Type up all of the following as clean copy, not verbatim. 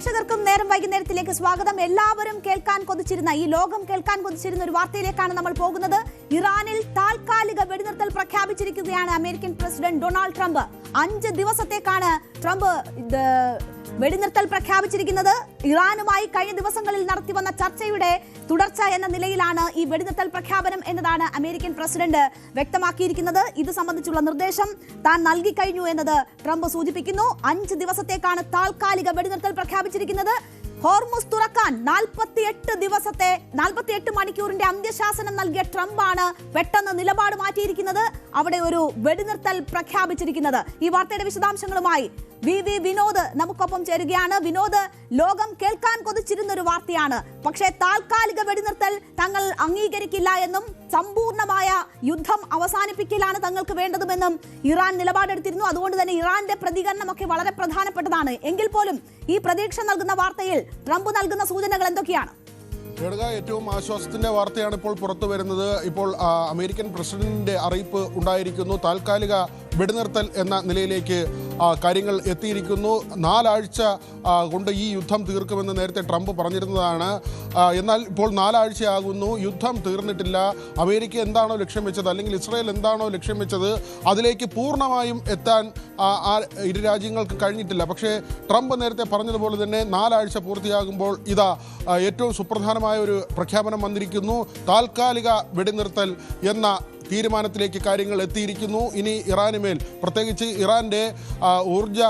പ്രേക്ഷകർക്കും നേരം വൈകുന്നേരത്തിലേക്ക് സ്വാഗതം. എല്ലാവരും കേൾക്കാൻ കൊതിച്ചിരുന്ന ഈ ലോകം കേൾക്കാൻ കൊതിച്ചിരുന്ന ഒരു വാർത്തയിലേക്കാണ് നമ്മൾ പോകുന്നത്. ഇറാനിൽ താൽക്കാലിക വെടിനിർത്തൽ പ്രഖ്യാപിച്ചിരിക്കുകയാണ് അമേരിക്കൻ പ്രസിഡന്റ് ഡൊണാൾഡ് ട്രംപ്. 5 ദിവസത്തേക്കാണ് ട്രംപ് വെടിനിർത്തൽ പ്രഖ്യാപിച്ചിരിക്കുന്നത്. ഇറാനുമായി കഴിഞ്ഞ ദിവസങ്ങളിൽ നടത്തിവന്ന ചർച്ചയുടെ തുടർച്ച എന്ന നിലയിലാണ് ഈ വെടിനിർത്തൽ പ്രഖ്യാപനം എന്നതാണ് അമേരിക്കൻ പ്രസിഡന്റ് വ്യക്തമാക്കിയിരിക്കുന്നത്. ഇത് സംബന്ധിച്ചുള്ള നിർദ്ദേശം താൻ നൽകി കഴിഞ്ഞു എന്നത് ട്രംപ് സൂചിപ്പിക്കുന്നു. 5 ദിവസത്തേക്കാണ് താൽക്കാലിക വെടിനിർത്തൽ പ്രഖ്യാപിച്ചിരിക്കുന്നത്. ഹോർമുസ് തുറക്കാൻ 48 മണിക്കൂറിന്റെ അന്ത്യശാസനം നൽകിയ ട്രംപാണ് പെട്ടെന്ന് നിലപാട് മാറ്റിയിരിക്കുന്നത്. അവിടെ ഒരു വെടിനിർത്തൽ പ്രഖ്യാപിച്ചിരിക്കുന്നത്. ഈ വാർത്തയുടെ വിശദാംശങ്ങളുമായി വിനോദ് നമുക്കൊപ്പം ചേരുകയാണ്. വിനോദ്, ലോകം കേൾക്കാൻ കൊതിച്ചിരുന്ന ഒരു വാർത്തയാണ്. പക്ഷേ താൽക്കാലിക വെടിനിർത്തൽ തങ്ങൾ അംഗീകരിക്കില്ല എന്നും സമ്പൂർണമായ യുദ്ധം അവസാനിപ്പിക്കലാണ് തങ്ങൾക്ക് വേണ്ടതുമെന്നും ഇറാൻ നിലപാടെടുത്തിരുന്നു. അതുകൊണ്ട് തന്നെ ഇറാന്റെ പ്രതികരണമൊക്കെ വളരെ പ്രധാനപ്പെട്ടതാണ്. എങ്കിൽ പോലും ഈ പ്രതീക്ഷ നൽകുന്ന വാർത്തയിൽ ട്രംപ് നൽകുന്ന സൂചനകൾ എന്തൊക്കെയാണ്? ഏറ്റവും ആശ്വാസത്തിന്റെ വാർത്തയാണ് ഇപ്പോൾ പുറത്തു വരുന്നത്. ഇപ്പോൾ അമേരിക്കൻ പ്രസിഡന്റിന്റെ അറിയിപ്പ് ഉണ്ടായിരിക്കുന്നു. താൽക്കാലിക വെടിനിർത്തൽ എന്ന നിലയിലേക്ക് കാര്യങ്ങൾ എത്തിയിരിക്കുന്നു. 4 ആഴ്ച കൊണ്ട് ഈ യുദ്ധം തീർക്കുമെന്ന് നേരത്തെ ട്രംപ് പറഞ്ഞിരുന്നതാണ്. എന്നാൽ ഇപ്പോൾ 4 ആഴ്ചയാകുന്നു, യുദ്ധം തീർന്നിട്ടില്ല. അമേരിക്ക എന്താണോ ലക്ഷ്യം വെച്ചത്, അല്ലെങ്കിൽ ഇസ്രായേൽ എന്താണോ ലക്ഷ്യം വെച്ചത്, അതിലേക്ക് പൂർണ്ണമായും എത്താൻ ഇരു രാജ്യങ്ങൾക്ക് കഴിഞ്ഞിട്ടില്ല. പക്ഷേ ട്രംപ് നേരത്തെ പറഞ്ഞതുപോലെ തന്നെ 4 ആഴ്ച പൂർത്തിയാകുമ്പോൾ ഇതാ ഏറ്റവും സുപ്രധാനമായ ഒരു പ്രഖ്യാപനം വന്നിരിക്കുന്നു. താൽക്കാലിക വെടിനിർത്തൽ എന്ന തീരുമാനത്തിലേക്ക് കാര്യങ്ങൾ എത്തിയിരിക്കുന്നു. ഇനി ഇറാനുമേൽ, പ്രത്യേകിച്ച് ഇറാൻ്റെ ഊർജ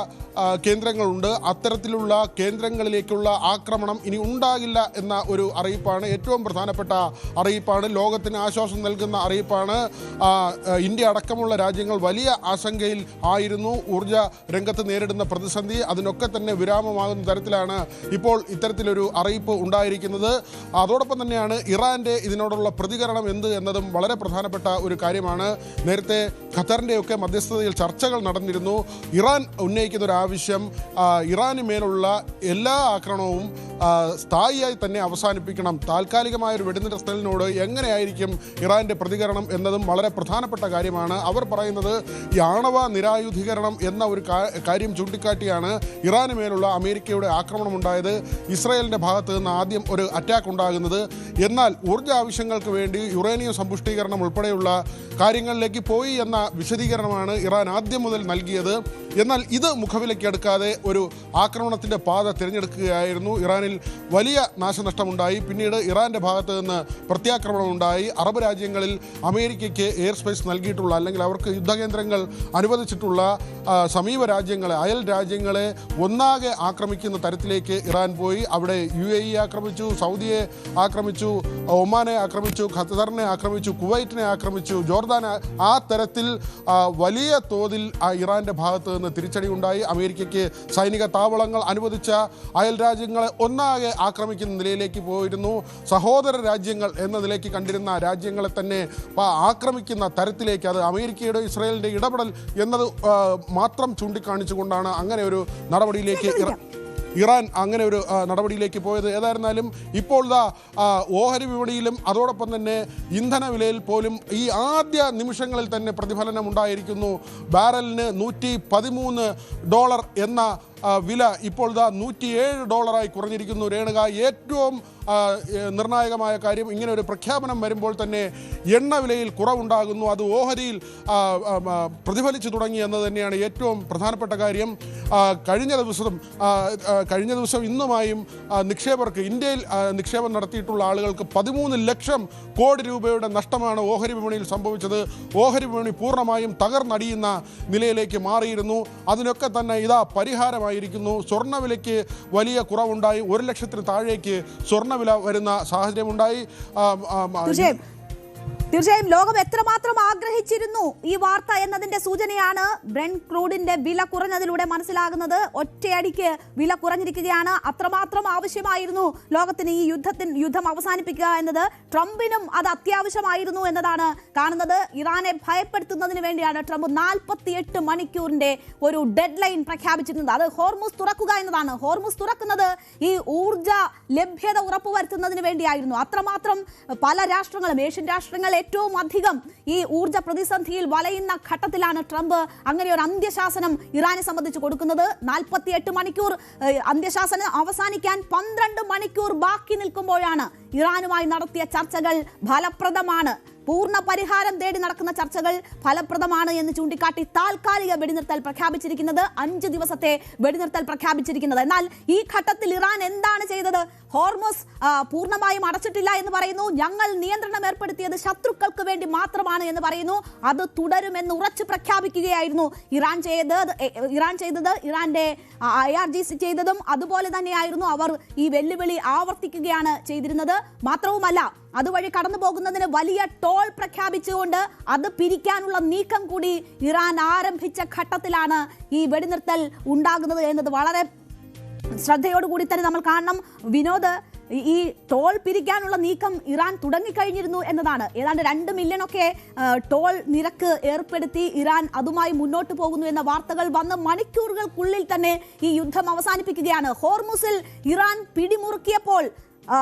കേന്ദ്രങ്ങളുണ്ട്, അത്തരത്തിലുള്ള കേന്ദ്രങ്ങളിലേക്കുള്ള ആക്രമണം ഇനി ഉണ്ടാകില്ല എന്ന ഒരു അറിയിപ്പാണ്. ഏറ്റവും പ്രധാനപ്പെട്ട അറിയിപ്പാണ്, ലോകത്തിന് ആശ്വാസം നൽകുന്ന അറിയിപ്പാണ്. ഇന്ത്യ അടക്കമുള്ള രാജ്യങ്ങൾ വലിയ ആശങ്കയിൽ ആയിരുന്നു. ഊർജ രംഗത്ത് നേരിടുന്ന പ്രതിസന്ധി, അതിനൊക്കെ തന്നെ വിരാമമാകുന്ന തരത്തിലാണ് ഇപ്പോൾ ഇത്തരത്തിലൊരു അറിയിപ്പ് ഉണ്ടായിരിക്കുന്നത്. അതോടൊപ്പം തന്നെയാണ് ഇറാൻ്റെ ഇതിനോടുള്ള പ്രതികരണം എന്ത് എന്നതും വളരെ പ്രധാനപ്പെട്ട ഒരു കാര്യമാണ്. നേരത്തെ ഖത്തറിൻ്റെയൊക്കെ മധ്യസ്ഥതയിൽ ചർച്ചകൾ നടന്നിരുന്നു. ഇറാൻ ഉന്നയിക്കുന്ന ഒരു ആവശ്യം, ഇറാന് മേലുള്ള എല്ലാ ആക്രമണവും സ്ഥായിയായി തന്നെ അവസാനിപ്പിക്കണം. താൽക്കാലികമായൊരു വെടിനിർത്തലിനോട് എങ്ങനെയായിരിക്കും ഇറാൻ്റെ പ്രതികരണം എന്നതും വളരെ പ്രധാനപ്പെട്ട കാര്യമാണ്. അവർ പറയുന്നത് ഈ ആണവ നിരായുധീകരണം എന്ന ഒരു കാര്യം ചൂണ്ടിക്കാട്ടിയാണ് ഇറാന് മേലുള്ള അമേരിക്കയുടെ ആക്രമണം ഉണ്ടായത്. ഇസ്രായേലിൻ്റെ ഭാഗത്ത് നിന്ന് ആദ്യം ഒരു അറ്റാക്ക് ഉണ്ടാകുന്നത്. എന്നാൽ ഊർജ്ജ ആവശ്യങ്ങൾക്ക് വേണ്ടി യുറേനിയം സമ്പുഷ്ടീകരണം ഉൾപ്പെടെയുള്ള കാര്യങ്ങളിലേക്ക് പോയി എന്ന വിശദീകരണമാണ് ഇറാൻ ആദ്യം മുതൽ നൽകിയത്. എന്നാൽ ഇത് മുഖവിലയ്ക്കെടുക്കാതെ ഒരു ആക്രമണത്തിൻ്റെ പാത തിരഞ്ഞെടുക്കുകയായിരുന്നു. ഇറാനിൽ വലിയ നാശനഷ്ടമുണ്ടായി. പിന്നീട് ഇറാൻ്റെ ഭാഗത്ത് നിന്ന് പ്രത്യാക്രമണം ഉണ്ടായി. അറബ് രാജ്യങ്ങളിൽ അമേരിക്കയ്ക്ക് എയർ സ്പേസ് നൽകിയിട്ടുള്ള, അല്ലെങ്കിൽ അവർക്ക് യുദ്ധകേന്ദ്രങ്ങൾ അനുവദിച്ചിട്ടുള്ള സമീപ രാജ്യങ്ങളെ, അയൽ രാജ്യങ്ങളെ ഒന്നാകെ ആക്രമിക്കുന്ന തരത്തിലേക്ക് ഇറാൻ പോയി. അവിടെ UAE ആക്രമിച്ചു, സൗദിയെ ആക്രമിച്ചു, ഒമാനെ ആക്രമിച്ചു, ഖത്തറിനെ ആക്രമിച്ചു, കുവൈറ്റിനെ ആക്രമിച്ചു, ജോർദാനെ. ആ തരത്തിൽ വലിയ തോതിൽ ഇറാൻ്റെ ഭാഗത്ത് നിന്ന് തിരിച്ചടി ഉണ്ടായി. അമേരിക്കയ്ക്ക് സൈനിക താവളങ്ങൾ അനുവദിച്ച അയൽ രാജ്യങ്ങളെ ഒന്നാകെ ആക്രമിക്കുന്ന നിലയിലേക്ക് പോയിരുന്നു. സഹോദര രാജ്യങ്ങൾ എന്ന നിലയ്ക്ക് കണ്ടിരുന്ന രാജ്യങ്ങളെ തന്നെ ആക്രമിക്കുന്ന തരത്തിലേക്ക്, അത് അമേരിക്കയുടെ ഇസ്രായേലിൻ്റെ ഇടപെടൽ എന്നത് മാത്രം ചൂണ്ടിക്കാണിച്ചുകൊണ്ടാണ് അങ്ങനെ ഒരു നടപടിയിലേക്ക് നടപടിയിലേക്ക് പോയത്. ഏതായിരുന്നാലും ഇപ്പോൾ ഓഹരി വിപണിയിലും അതോടൊപ്പം തന്നെ ഇന്ധന വിലയിൽ പോലും ഈ ആദ്യ നിമിഷങ്ങളിൽ തന്നെ പ്രതിഫലനം ഉണ്ടായിരിക്കുന്നു. ബാരലിന് $113 എന്ന വില ഇപ്പോൾ $107 കുറഞ്ഞിരിക്കുന്നു. രേണുക, ഏറ്റവും നിർണായകമായ കാര്യം, ഇങ്ങനെ ഒരു പ്രഖ്യാപനം വരുമ്പോൾ തന്നെ എണ്ണ വിലയിൽ കുറവുണ്ടാകുന്നു. അത് ഓഹരിയിൽ പ്രതിഫലിച്ചു തുടങ്ങി എന്ന് തന്നെയാണ് ഏറ്റവും പ്രധാനപ്പെട്ട കാര്യം. കഴിഞ്ഞ ദിവസം ഇന്നുമായും നിക്ഷേപകർക്ക്, ഇന്ത്യയിൽ നിക്ഷേപം നടത്തിയിട്ടുള്ള ആളുകൾക്ക് 13 ലക്ഷം കോടി രൂപയുടെ നഷ്ടമാണ് ഓഹരി വിപണിയിൽ സംഭവിച്ചത്. ഓഹരി വിപണി പൂർണ്ണമായും തകർന്നടിയുന്ന നിലയിലേക്ക് മാറിയിരുന്നു. അതിനൊക്കെ തന്നെ പരിഹാരമായിരിക്കുന്നു. സ്വർണ്ണവിലയ്ക്ക് വലിയ കുറവുണ്ടായി. 1 ലക്ഷത്തിന് താഴേക്ക് സ്വർണ്ണവില വരുന്ന സാഹചര്യമുണ്ടായി. തീർച്ചയായും ലോകം എത്രമാത്രം ആഗ്രഹിച്ചിരുന്നു ഈ വാർത്ത എന്നതിന്റെ സൂചനയാണ് ബ്രെന്റ് ക്രൂഡിന്റെ വില കുറഞ്ഞതിലൂടെ മനസ്സിലാകുന്നത്. ഒറ്റയടിക്ക് വില കുറഞ്ഞിരിക്കുകയാണ്. അത്രമാത്രം ആവശ്യമായിരുന്നു ലോകത്തിന് ഈ യുദ്ധം അവസാനിപ്പിക്കുക എന്നത്. ട്രംപിനും അത് അത്യാവശ്യമായിരുന്നു എന്നതാണ് കാണുന്നത്. ഇറാനെ ഭയപ്പെടുത്തുന്നതിന് വേണ്ടിയാണ് ട്രംപ് 48 മണിക്കൂറിന്റെ ഒരു ഡെഡ് ലൈൻ പ്രഖ്യാപിച്ചിരുന്നത്. അത് ഹോർമുസ് തുറക്കുക എന്നതാണ്. ഹോർമുസ് തുറക്കുന്നത് ഈ ഊർജ ലഭ്യത ഉറപ്പുവരുത്തുന്നതിന് വേണ്ടിയായിരുന്നു. അത്രമാത്രം പല രാഷ്ട്രങ്ങളും, ഏഷ്യൻ രാഷ്ട്രങ്ങൾ, ഏറ്റവും അധികം ഈ ഊർജ്ജ പ്രതിസന്ധിയിൽ വലയുന്ന ഘട്ടത്തിലാണ് ട്രംപ് അങ്ങനെ ഒരു അന്ത്യശാസനം ഇറാനെ സംബന്ധിച്ച് കൊടുക്കുന്നത്. 48 മണിക്കൂർ അന്ത്യശാസനം അവസാനിക്കാൻ 12 മണിക്കൂർ ബാക്കി നിൽക്കുമ്പോഴാണ് ഇറാനുമായി നടത്തിയ ചർച്ചകൾ ഫലപ്രദമാണ്, പൂർണ്ണ പരിഹാരം തേടി നടക്കുന്ന ചർച്ചകൾ ഫലപ്രദമാണ് എന്ന് ചൂണ്ടിക്കാട്ടി താൽക്കാലിക വെടിനിർത്തൽ പ്രഖ്യാപിച്ചിരിക്കുന്നത്, 5 ദിവസത്തെ വെടിനിർത്തൽ പ്രഖ്യാപിച്ചിരിക്കുന്നത്. എന്നാൽ ഈ ഘട്ടത്തിൽ ഇറാൻ എന്താണ് ചെയ്തത്? ഹോർമുസ് പൂർണ്ണമായും അടച്ചിട്ടില്ല എന്ന് പറയുന്നു. ഞങ്ങൾ നിയന്ത്രണം ഏർപ്പെടുത്തിയത് ശത്രുക്കൾക്ക് വേണ്ടി മാത്രമാണ് എന്ന് പറയുന്നു. അത് തുടരുമെന്ന് ഉറച്ചു പ്രഖ്യാപിക്കുകയായിരുന്നു ഇറാൻ ചെയ്തത്. ഇറാന്റെ IRGC ചെയ്തതും അതുപോലെ തന്നെയായിരുന്നു. അവർ ഈ വെല്ലുവിളി ആവർത്തിക്കുകയാണ് ചെയ്തിരുന്നത്. മാത്രവുമല്ല, അതുവഴി കടന്നു പോകുന്നതിന് വലിയ ടോൾ പ്രഖ്യാപിച്ചുകൊണ്ട് അത് പിരിക്കാനുള്ള നീക്കം കൂടി ഇറാൻ ആരംഭിച്ച ഘട്ടത്തിലാണ് ഈ വെടിനിർത്തൽ ഉണ്ടാകുന്നത് എന്നത് വളരെ ശ്രദ്ധയോടുകൂടി തന്നെ നമ്മൾ കാണണം. വിനോദ്, ഈ ടോൾ പിരിക്കാനുള്ള നീക്കം ഇറാൻ തുടങ്ങിക്കഴിഞ്ഞിരുന്നു എന്നതാണ്. ഏതാണ്ട് 2 മില്യണൊക്കെ ടോൾ നിരക്ക് ഏർപ്പെടുത്തി ഇറാൻ അതുമായി മുന്നോട്ട് പോകുന്നു എന്ന വാർത്തകൾ വന്ന് മണിക്കൂറുകൾക്കുള്ളിൽ തന്നെ ഈ യുദ്ധം അവസാനിപ്പിക്കുകയാണ്. ഹോർമുസിൽ ഇറാൻ പിടിമുറുക്കിയപ്പോൾ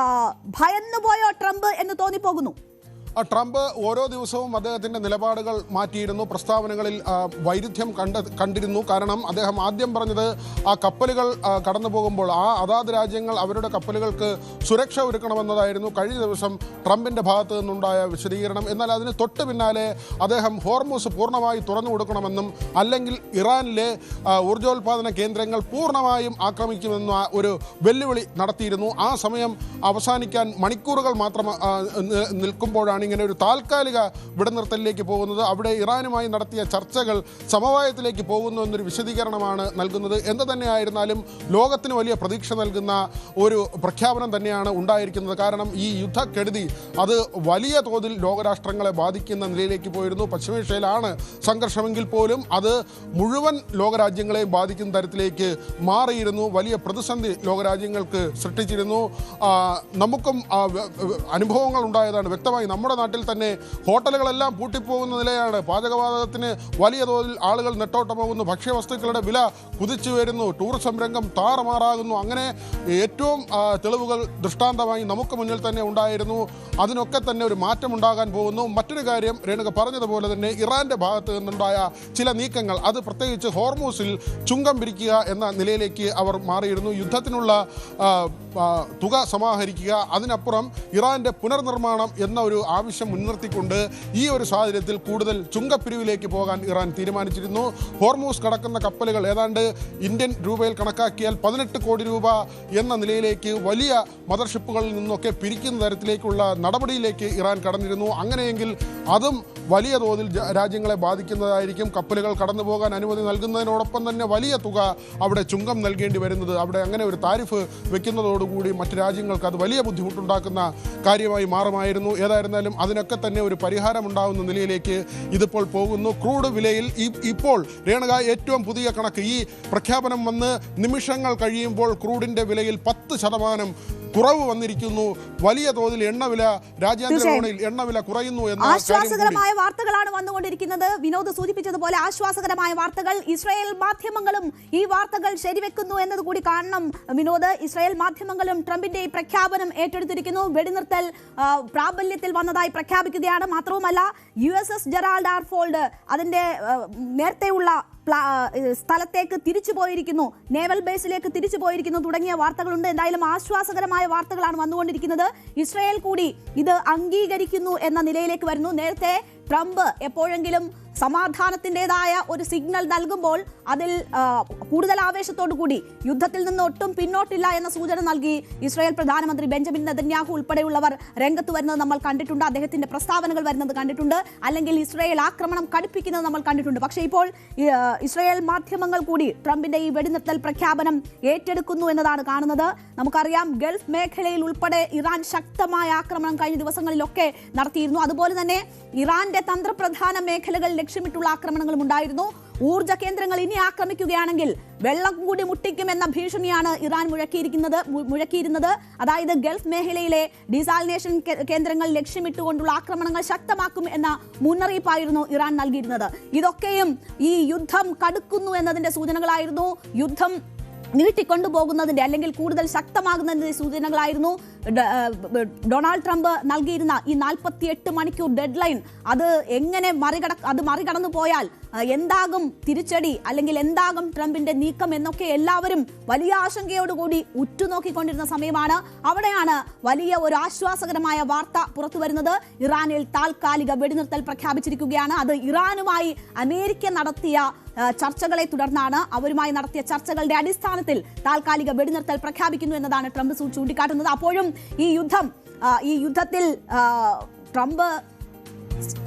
ഭയന്നുപോയോ ട്രംപ് എന്ന് തോന്നിപ്പോകുന്നു. ട്രംപ് ഓരോ ദിവസവും അദ്ദേഹത്തിൻ്റെ നിലപാടുകൾ മാറ്റിയിരുന്നു. പ്രസ്താവനകളിൽ വൈരുദ്ധ്യം കണ്ടിരുന്നു. കാരണം അദ്ദേഹം ആദ്യം പറഞ്ഞത് ആ കപ്പലുകൾ കടന്നു പോകുമ്പോൾ അതാത് രാജ്യങ്ങൾ അവരുടെ കപ്പലുകൾക്ക് സുരക്ഷ ഒരുക്കണമെന്നതായിരുന്നു കഴിഞ്ഞ ദിവസം ട്രംപിൻ്റെ ഭാഗത്തു നിന്നുണ്ടായ വിശദീകരണം. എന്നാൽ അതിന് തൊട്ട് പിന്നാലെ അദ്ദേഹം ഹോർമുസ് പൂർണ്ണമായി തുറന്നു കൊടുക്കണമെന്നും അല്ലെങ്കിൽ ഇറാനിലെ ഊർജ്ജോൽപാദന കേന്ദ്രങ്ങൾ പൂർണ്ണമായും ആക്രമിക്കുമെന്ന ഒരു വെല്ലുവിളി നടത്തിയിരുന്നു. ആ സമയം അവസാനിക്കാൻ മണിക്കൂറുകൾ മാത്രം നിൽക്കുമ്പോഴാണ് ഇങ്ങനെ ഒരു താൽക്കാലിക വെടിനിർത്തലിലേക്ക് പോകുന്നത്. അവിടെ ഇറാനുമായി നടത്തിയ ചർച്ചകൾ സമവായത്തിലേക്ക് പോകുന്നു എന്നൊരു വിശദീകരണമാണ് നൽകുന്നത്. എന്ത് തന്നെയായിരുന്നാലും ലോകത്തിന് വലിയ പ്രതീക്ഷ നൽകുന്ന ഒരു പ്രഖ്യാപനം തന്നെയാണ് ഉണ്ടായിരിക്കുന്നത്. കാരണം ഈ യുദ്ധക്കെടുതി അത് വലിയ തോതിൽ ലോകരാഷ്ട്രങ്ങളെ ബാധിക്കുന്ന നിലയിലേക്ക് പോയിരുന്നു. പശ്ചിമേഷ്യയിലാണ് സംഘർഷമെങ്കിൽ പോലും അത് മുഴുവൻ ലോകരാജ്യങ്ങളെയും ബാധിക്കുന്ന തരത്തിലേക്ക് മാറിയിരുന്നു. വലിയ പ്രതിസന്ധി ലോകരാജ്യങ്ങൾക്ക് സൃഷ്ടിച്ചിരുന്നു. നമുക്കും അനുഭവങ്ങൾ ഉണ്ടായതാണ്. വ്യക്തമായി നമ്മുടെ നാട്ടിൽ തന്നെ ഹോട്ടലുകളെല്ലാം പൂട്ടിപ്പോകുന്ന നിലയാണ്. പാചകവാതകത്തിന് വലിയ തോതിൽ ആളുകൾ നെട്ടോട്ടമാകുന്നു. ഭക്ഷ്യവസ്തുക്കളുടെ വില കുതിച്ചു വരുന്നു. ടൂറിസം രംഗം താറുമാറാകുന്നു. അങ്ങനെ ഏറ്റവും തെളിവുകൾ ദൃഷ്ടാന്തമായി നമുക്ക് മുന്നിൽ തന്നെ ഉണ്ടായിരുന്നു. അതിനൊക്കെ തന്നെ ഒരു മാറ്റമുണ്ടാകാൻ പോകുന്നു. മറ്റൊരു കാര്യം, രേണുക പറഞ്ഞതുപോലെ തന്നെ ഇറാന്റെ ഭാഗത്ത് നിന്നുണ്ടായ ചില നീക്കങ്ങൾ, അത് പ്രത്യേകിച്ച് ഹോർമൂസിൽ ചുങ്കം പിരിക്കുക എന്ന നിലയിലേക്ക് അവർ മാറിയിരുന്നു. യുദ്ധത്തിനുള്ള തുക സമാഹരിക്കുക, അതിനപ്പുറം ഇറാന്റെ പുനർനിർമ്മാണം എന്ന ഒരു ആവശ്യം മുൻനിർത്തിക്കൊണ്ട് ഈ ഒരു സാഹചര്യത്തിൽ കൂടുതൽ ചുങ്കപ്പിരിവിലേക്ക് പോകാൻ ഇറാൻ തീരുമാനിച്ചിരുന്നു. ഹോർമൂസ് കടക്കുന്ന കപ്പലുകൾ ഏതാണ്ട് ഇന്ത്യൻ രൂപയിൽ കണക്കാക്കിയാൽ 18 കോടി രൂപ എന്ന നിലയിലേക്ക് വലിയ മദർഷിപ്പുകളിൽ നിന്നൊക്കെ പിരിക്കുന്ന തരത്തിലേക്കുള്ള നടപടിയിലേക്ക് ഇറാൻ കടന്നിരുന്നു. അങ്ങനെയെങ്കിൽ അതും വലിയ തോതിൽ രാജ്യങ്ങളെ ബാധിക്കുന്നതായിരിക്കും. കപ്പലുകൾ കടന്നു പോകാൻ അനുമതി നൽകുന്നതിനോടൊപ്പം തന്നെ വലിയ തുക അവിടെ ചുങ്കം നൽകേണ്ടി വരുന്നത്, അവിടെ അങ്ങനെ ഒരു താരിഫ് വെക്കുന്നതോടുകൂടി മറ്റ് രാജ്യങ്ങൾക്ക് അത് വലിയ ബുദ്ധിമുട്ടുണ്ടാക്കുന്ന കാര്യമായി മാറുമായിരുന്നു. ഏതായിരുന്നാലും അതിനൊക്കെ തന്നെ ഒരു പരിഹാരമുണ്ടാകുന്ന നിലയിലേക്ക് ഇതിപ്പോൾ പോകുന്നു. ക്രൂഡ് വിലയിൽ ഇപ്പോൾ രേണുക ഏറ്റവും പുതിയ കണക്ക്, ഈ പ്രഖ്യാപനം വന്ന് നിമിഷങ്ങൾ കഴിയുമ്പോൾ ക്രൂഡിൻ്റെ വിലയിൽ 10% കുറവ് വന്നിരിക്കുന്നു. വലിയ തോതിൽ എണ്ണവില, രാജ്യാന്തര വിപണിയിൽ എണ്ണവില കുറയുന്നു എന്ന ആശ്വാസകരമായ വാർത്തകളാണ് വന്നുകൊണ്ടിരിക്കുന്നത്. വിനോദ് സൂചിപ്പിച്ചതുപോലെ ആശ്വാസകരമായ വാർത്തകൾ. ഇസ്രായേൽ മാധ്യമങ്ങളും ഈ വാർത്തകൾ ശരിവെക്കുന്നു എന്നത് കൂടി കാണണം വിനോദ്. ഇസ്രായേൽ മാധ്യമങ്ങളും ട്രംപിന്റെ ഈ പ്രഖ്യാപനം ഏറ്റെടുത്തിരിക്കുന്നു. വെടിനിർത്തൽ പ്രാബല്യത്തിൽ വന്നതായി പ്രഖ്യാപിക്കുകയാണ്. മാത്രവുമല്ല, USS ജെറാൾഡ് ആർ ഫോൾഡ് അതിന്റെ നേരത്തെയുള്ള സ്ഥലത്തേക്ക് തിരിച്ചു പോയിരിക്കുന്നു, നേവൽ ബേസിലേക്ക് തിരിച്ചു പോയിരിക്കുന്നു തുടങ്ങിയ വാർത്തകളുണ്ട്. എന്തായാലും ആശ്വാസകരമായ വാർത്തകളാണ് വന്നുകൊണ്ടിരിക്കുന്നത്. ഇസ്രായേൽ കൂടി ഇത് അംഗീകരിക്കുന്നു എന്ന നിലയിലേക്ക് വരുന്നു. നേരത്തെ ട്രംപ് എപ്പോഴെങ്കിലും സമാധാനത്തിൻ്റെതായ ഒരു സിഗ്നൽ നൽകുമ്പോൾ അതിൽ കൂടുതൽ ആവേശത്തോടു കൂടി യുദ്ധത്തിൽ നിന്ന് ഒട്ടും പിന്നോട്ടില്ല എന്ന സൂചന നൽകി ഇസ്രായേൽ പ്രധാനമന്ത്രി ബെഞ്ചമിൻ നെതന്യാഹു ഉൾപ്പെടെയുള്ളവർ രംഗത്ത് വരുന്നത് നമ്മൾ കണ്ടിട്ടുണ്ട്. അദ്ദേഹത്തിന്റെ പ്രസ്താവനകൾ വരുന്നത് കണ്ടിട്ടുണ്ട്. അല്ലെങ്കിൽ ഇസ്രായേൽ ആക്രമണം കടുപ്പിക്കുന്നത് നമ്മൾ കണ്ടിട്ടുണ്ട്. പക്ഷേ ഇപ്പോൾ ഇസ്രായേൽ മാധ്യമങ്ങൾ കൂടി ട്രംപിന്റെ ഈ വെടിനിർത്തൽ പ്രഖ്യാപനം ഏറ്റെടുക്കുന്നു എന്നതാണ് കാണുന്നത്. നമുക്കറിയാം, ഗൾഫ് മേഖലയിൽ ഉൾപ്പെടെ ഇറാൻ ശക്തമായ ആക്രമണം കഴിഞ്ഞ ദിവസങ്ങളിലൊക്കെ നടത്തിയിരുന്നു. അതുപോലെ തന്നെ ഇറാന്റെ തന്ത്രപ്രധാന മേഖലകൾ ലക്ഷ്യമിട്ടുള്ള ആക്രമണങ്ങളും ഉണ്ടായിരുന്നു. ഊർജ്ജ കേന്ദ്രങ്ങൾ ഇനി ആക്രമിക്കുകയാണെങ്കിൽ വെള്ളം കൂടി മുട്ടിക്കുമെന്ന ഭീഷണിയാണ് ഇറാൻ മുഴക്കിയിരുന്നത്. അതായത് ഗൾഫ് മേഖലയിലെ ഡീസാലിനേഷൻ കേന്ദ്രങ്ങൾ ലക്ഷ്യമിട്ടുകൊണ്ടുള്ള ആക്രമണങ്ങൾ ശക്തമാക്കും എന്ന മുന്നറിയിപ്പായിരുന്നു ഇറാൻ നൽകിയിരുന്നത്. ഇതൊക്കെയും ഈ യുദ്ധം കടുക്കുന്നു എന്നതിന്റെ സൂചനകളായിരുന്നു. യുദ്ധം നീട്ടിക്കൊണ്ടുപോകുന്നതിന്റെ അല്ലെങ്കിൽ കൂടുതൽ ശക്തമാകുന്നതിന്റെ സൂചനകളായിരുന്നു ഡൊണാൾഡ് ട്രംപ് നൽകിയിരുന്ന ഈ 48 മണിക്കൂർ ഡെഡ് ലൈൻ. അത് എങ്ങനെ മറികടന്നു പോയാൽ എന്താകും തിരിച്ചടി, അല്ലെങ്കിൽ എന്താകും ട്രംപിന്റെ നീക്കം എന്നൊക്കെ എല്ലാവരും വലിയ ആശങ്കയോടുകൂടി ഉറ്റുനോക്കിക്കൊണ്ടിരുന്ന സമയമാണ്. അവിടെയാണ് വലിയ ഒരു ആശ്വാസകരമായ വാർത്ത പുറത്തു വരുന്നത്. ഇറാനിൽ താൽക്കാലിക വെടിനിർത്തൽ പ്രഖ്യാപിച്ചിരിക്കുകയാണ്. അത് ഇറാനുമായി അമേരിക്ക നടത്തിയ ചർച്ചകളെ തുടർന്നാണ്. അവരുമായി നടത്തിയ ചർച്ചകളുടെ അടിസ്ഥാനത്തിൽ താൽക്കാലിക വെടിനിർത്തൽ പ്രഖ്യാപിക്കുന്നു എന്നതാണ് ട്രംപ് ചൂണ്ടിക്കാട്ടുന്നത്. അപ്പോഴും ഈ യുദ്ധത്തിൽ ട്രംപ്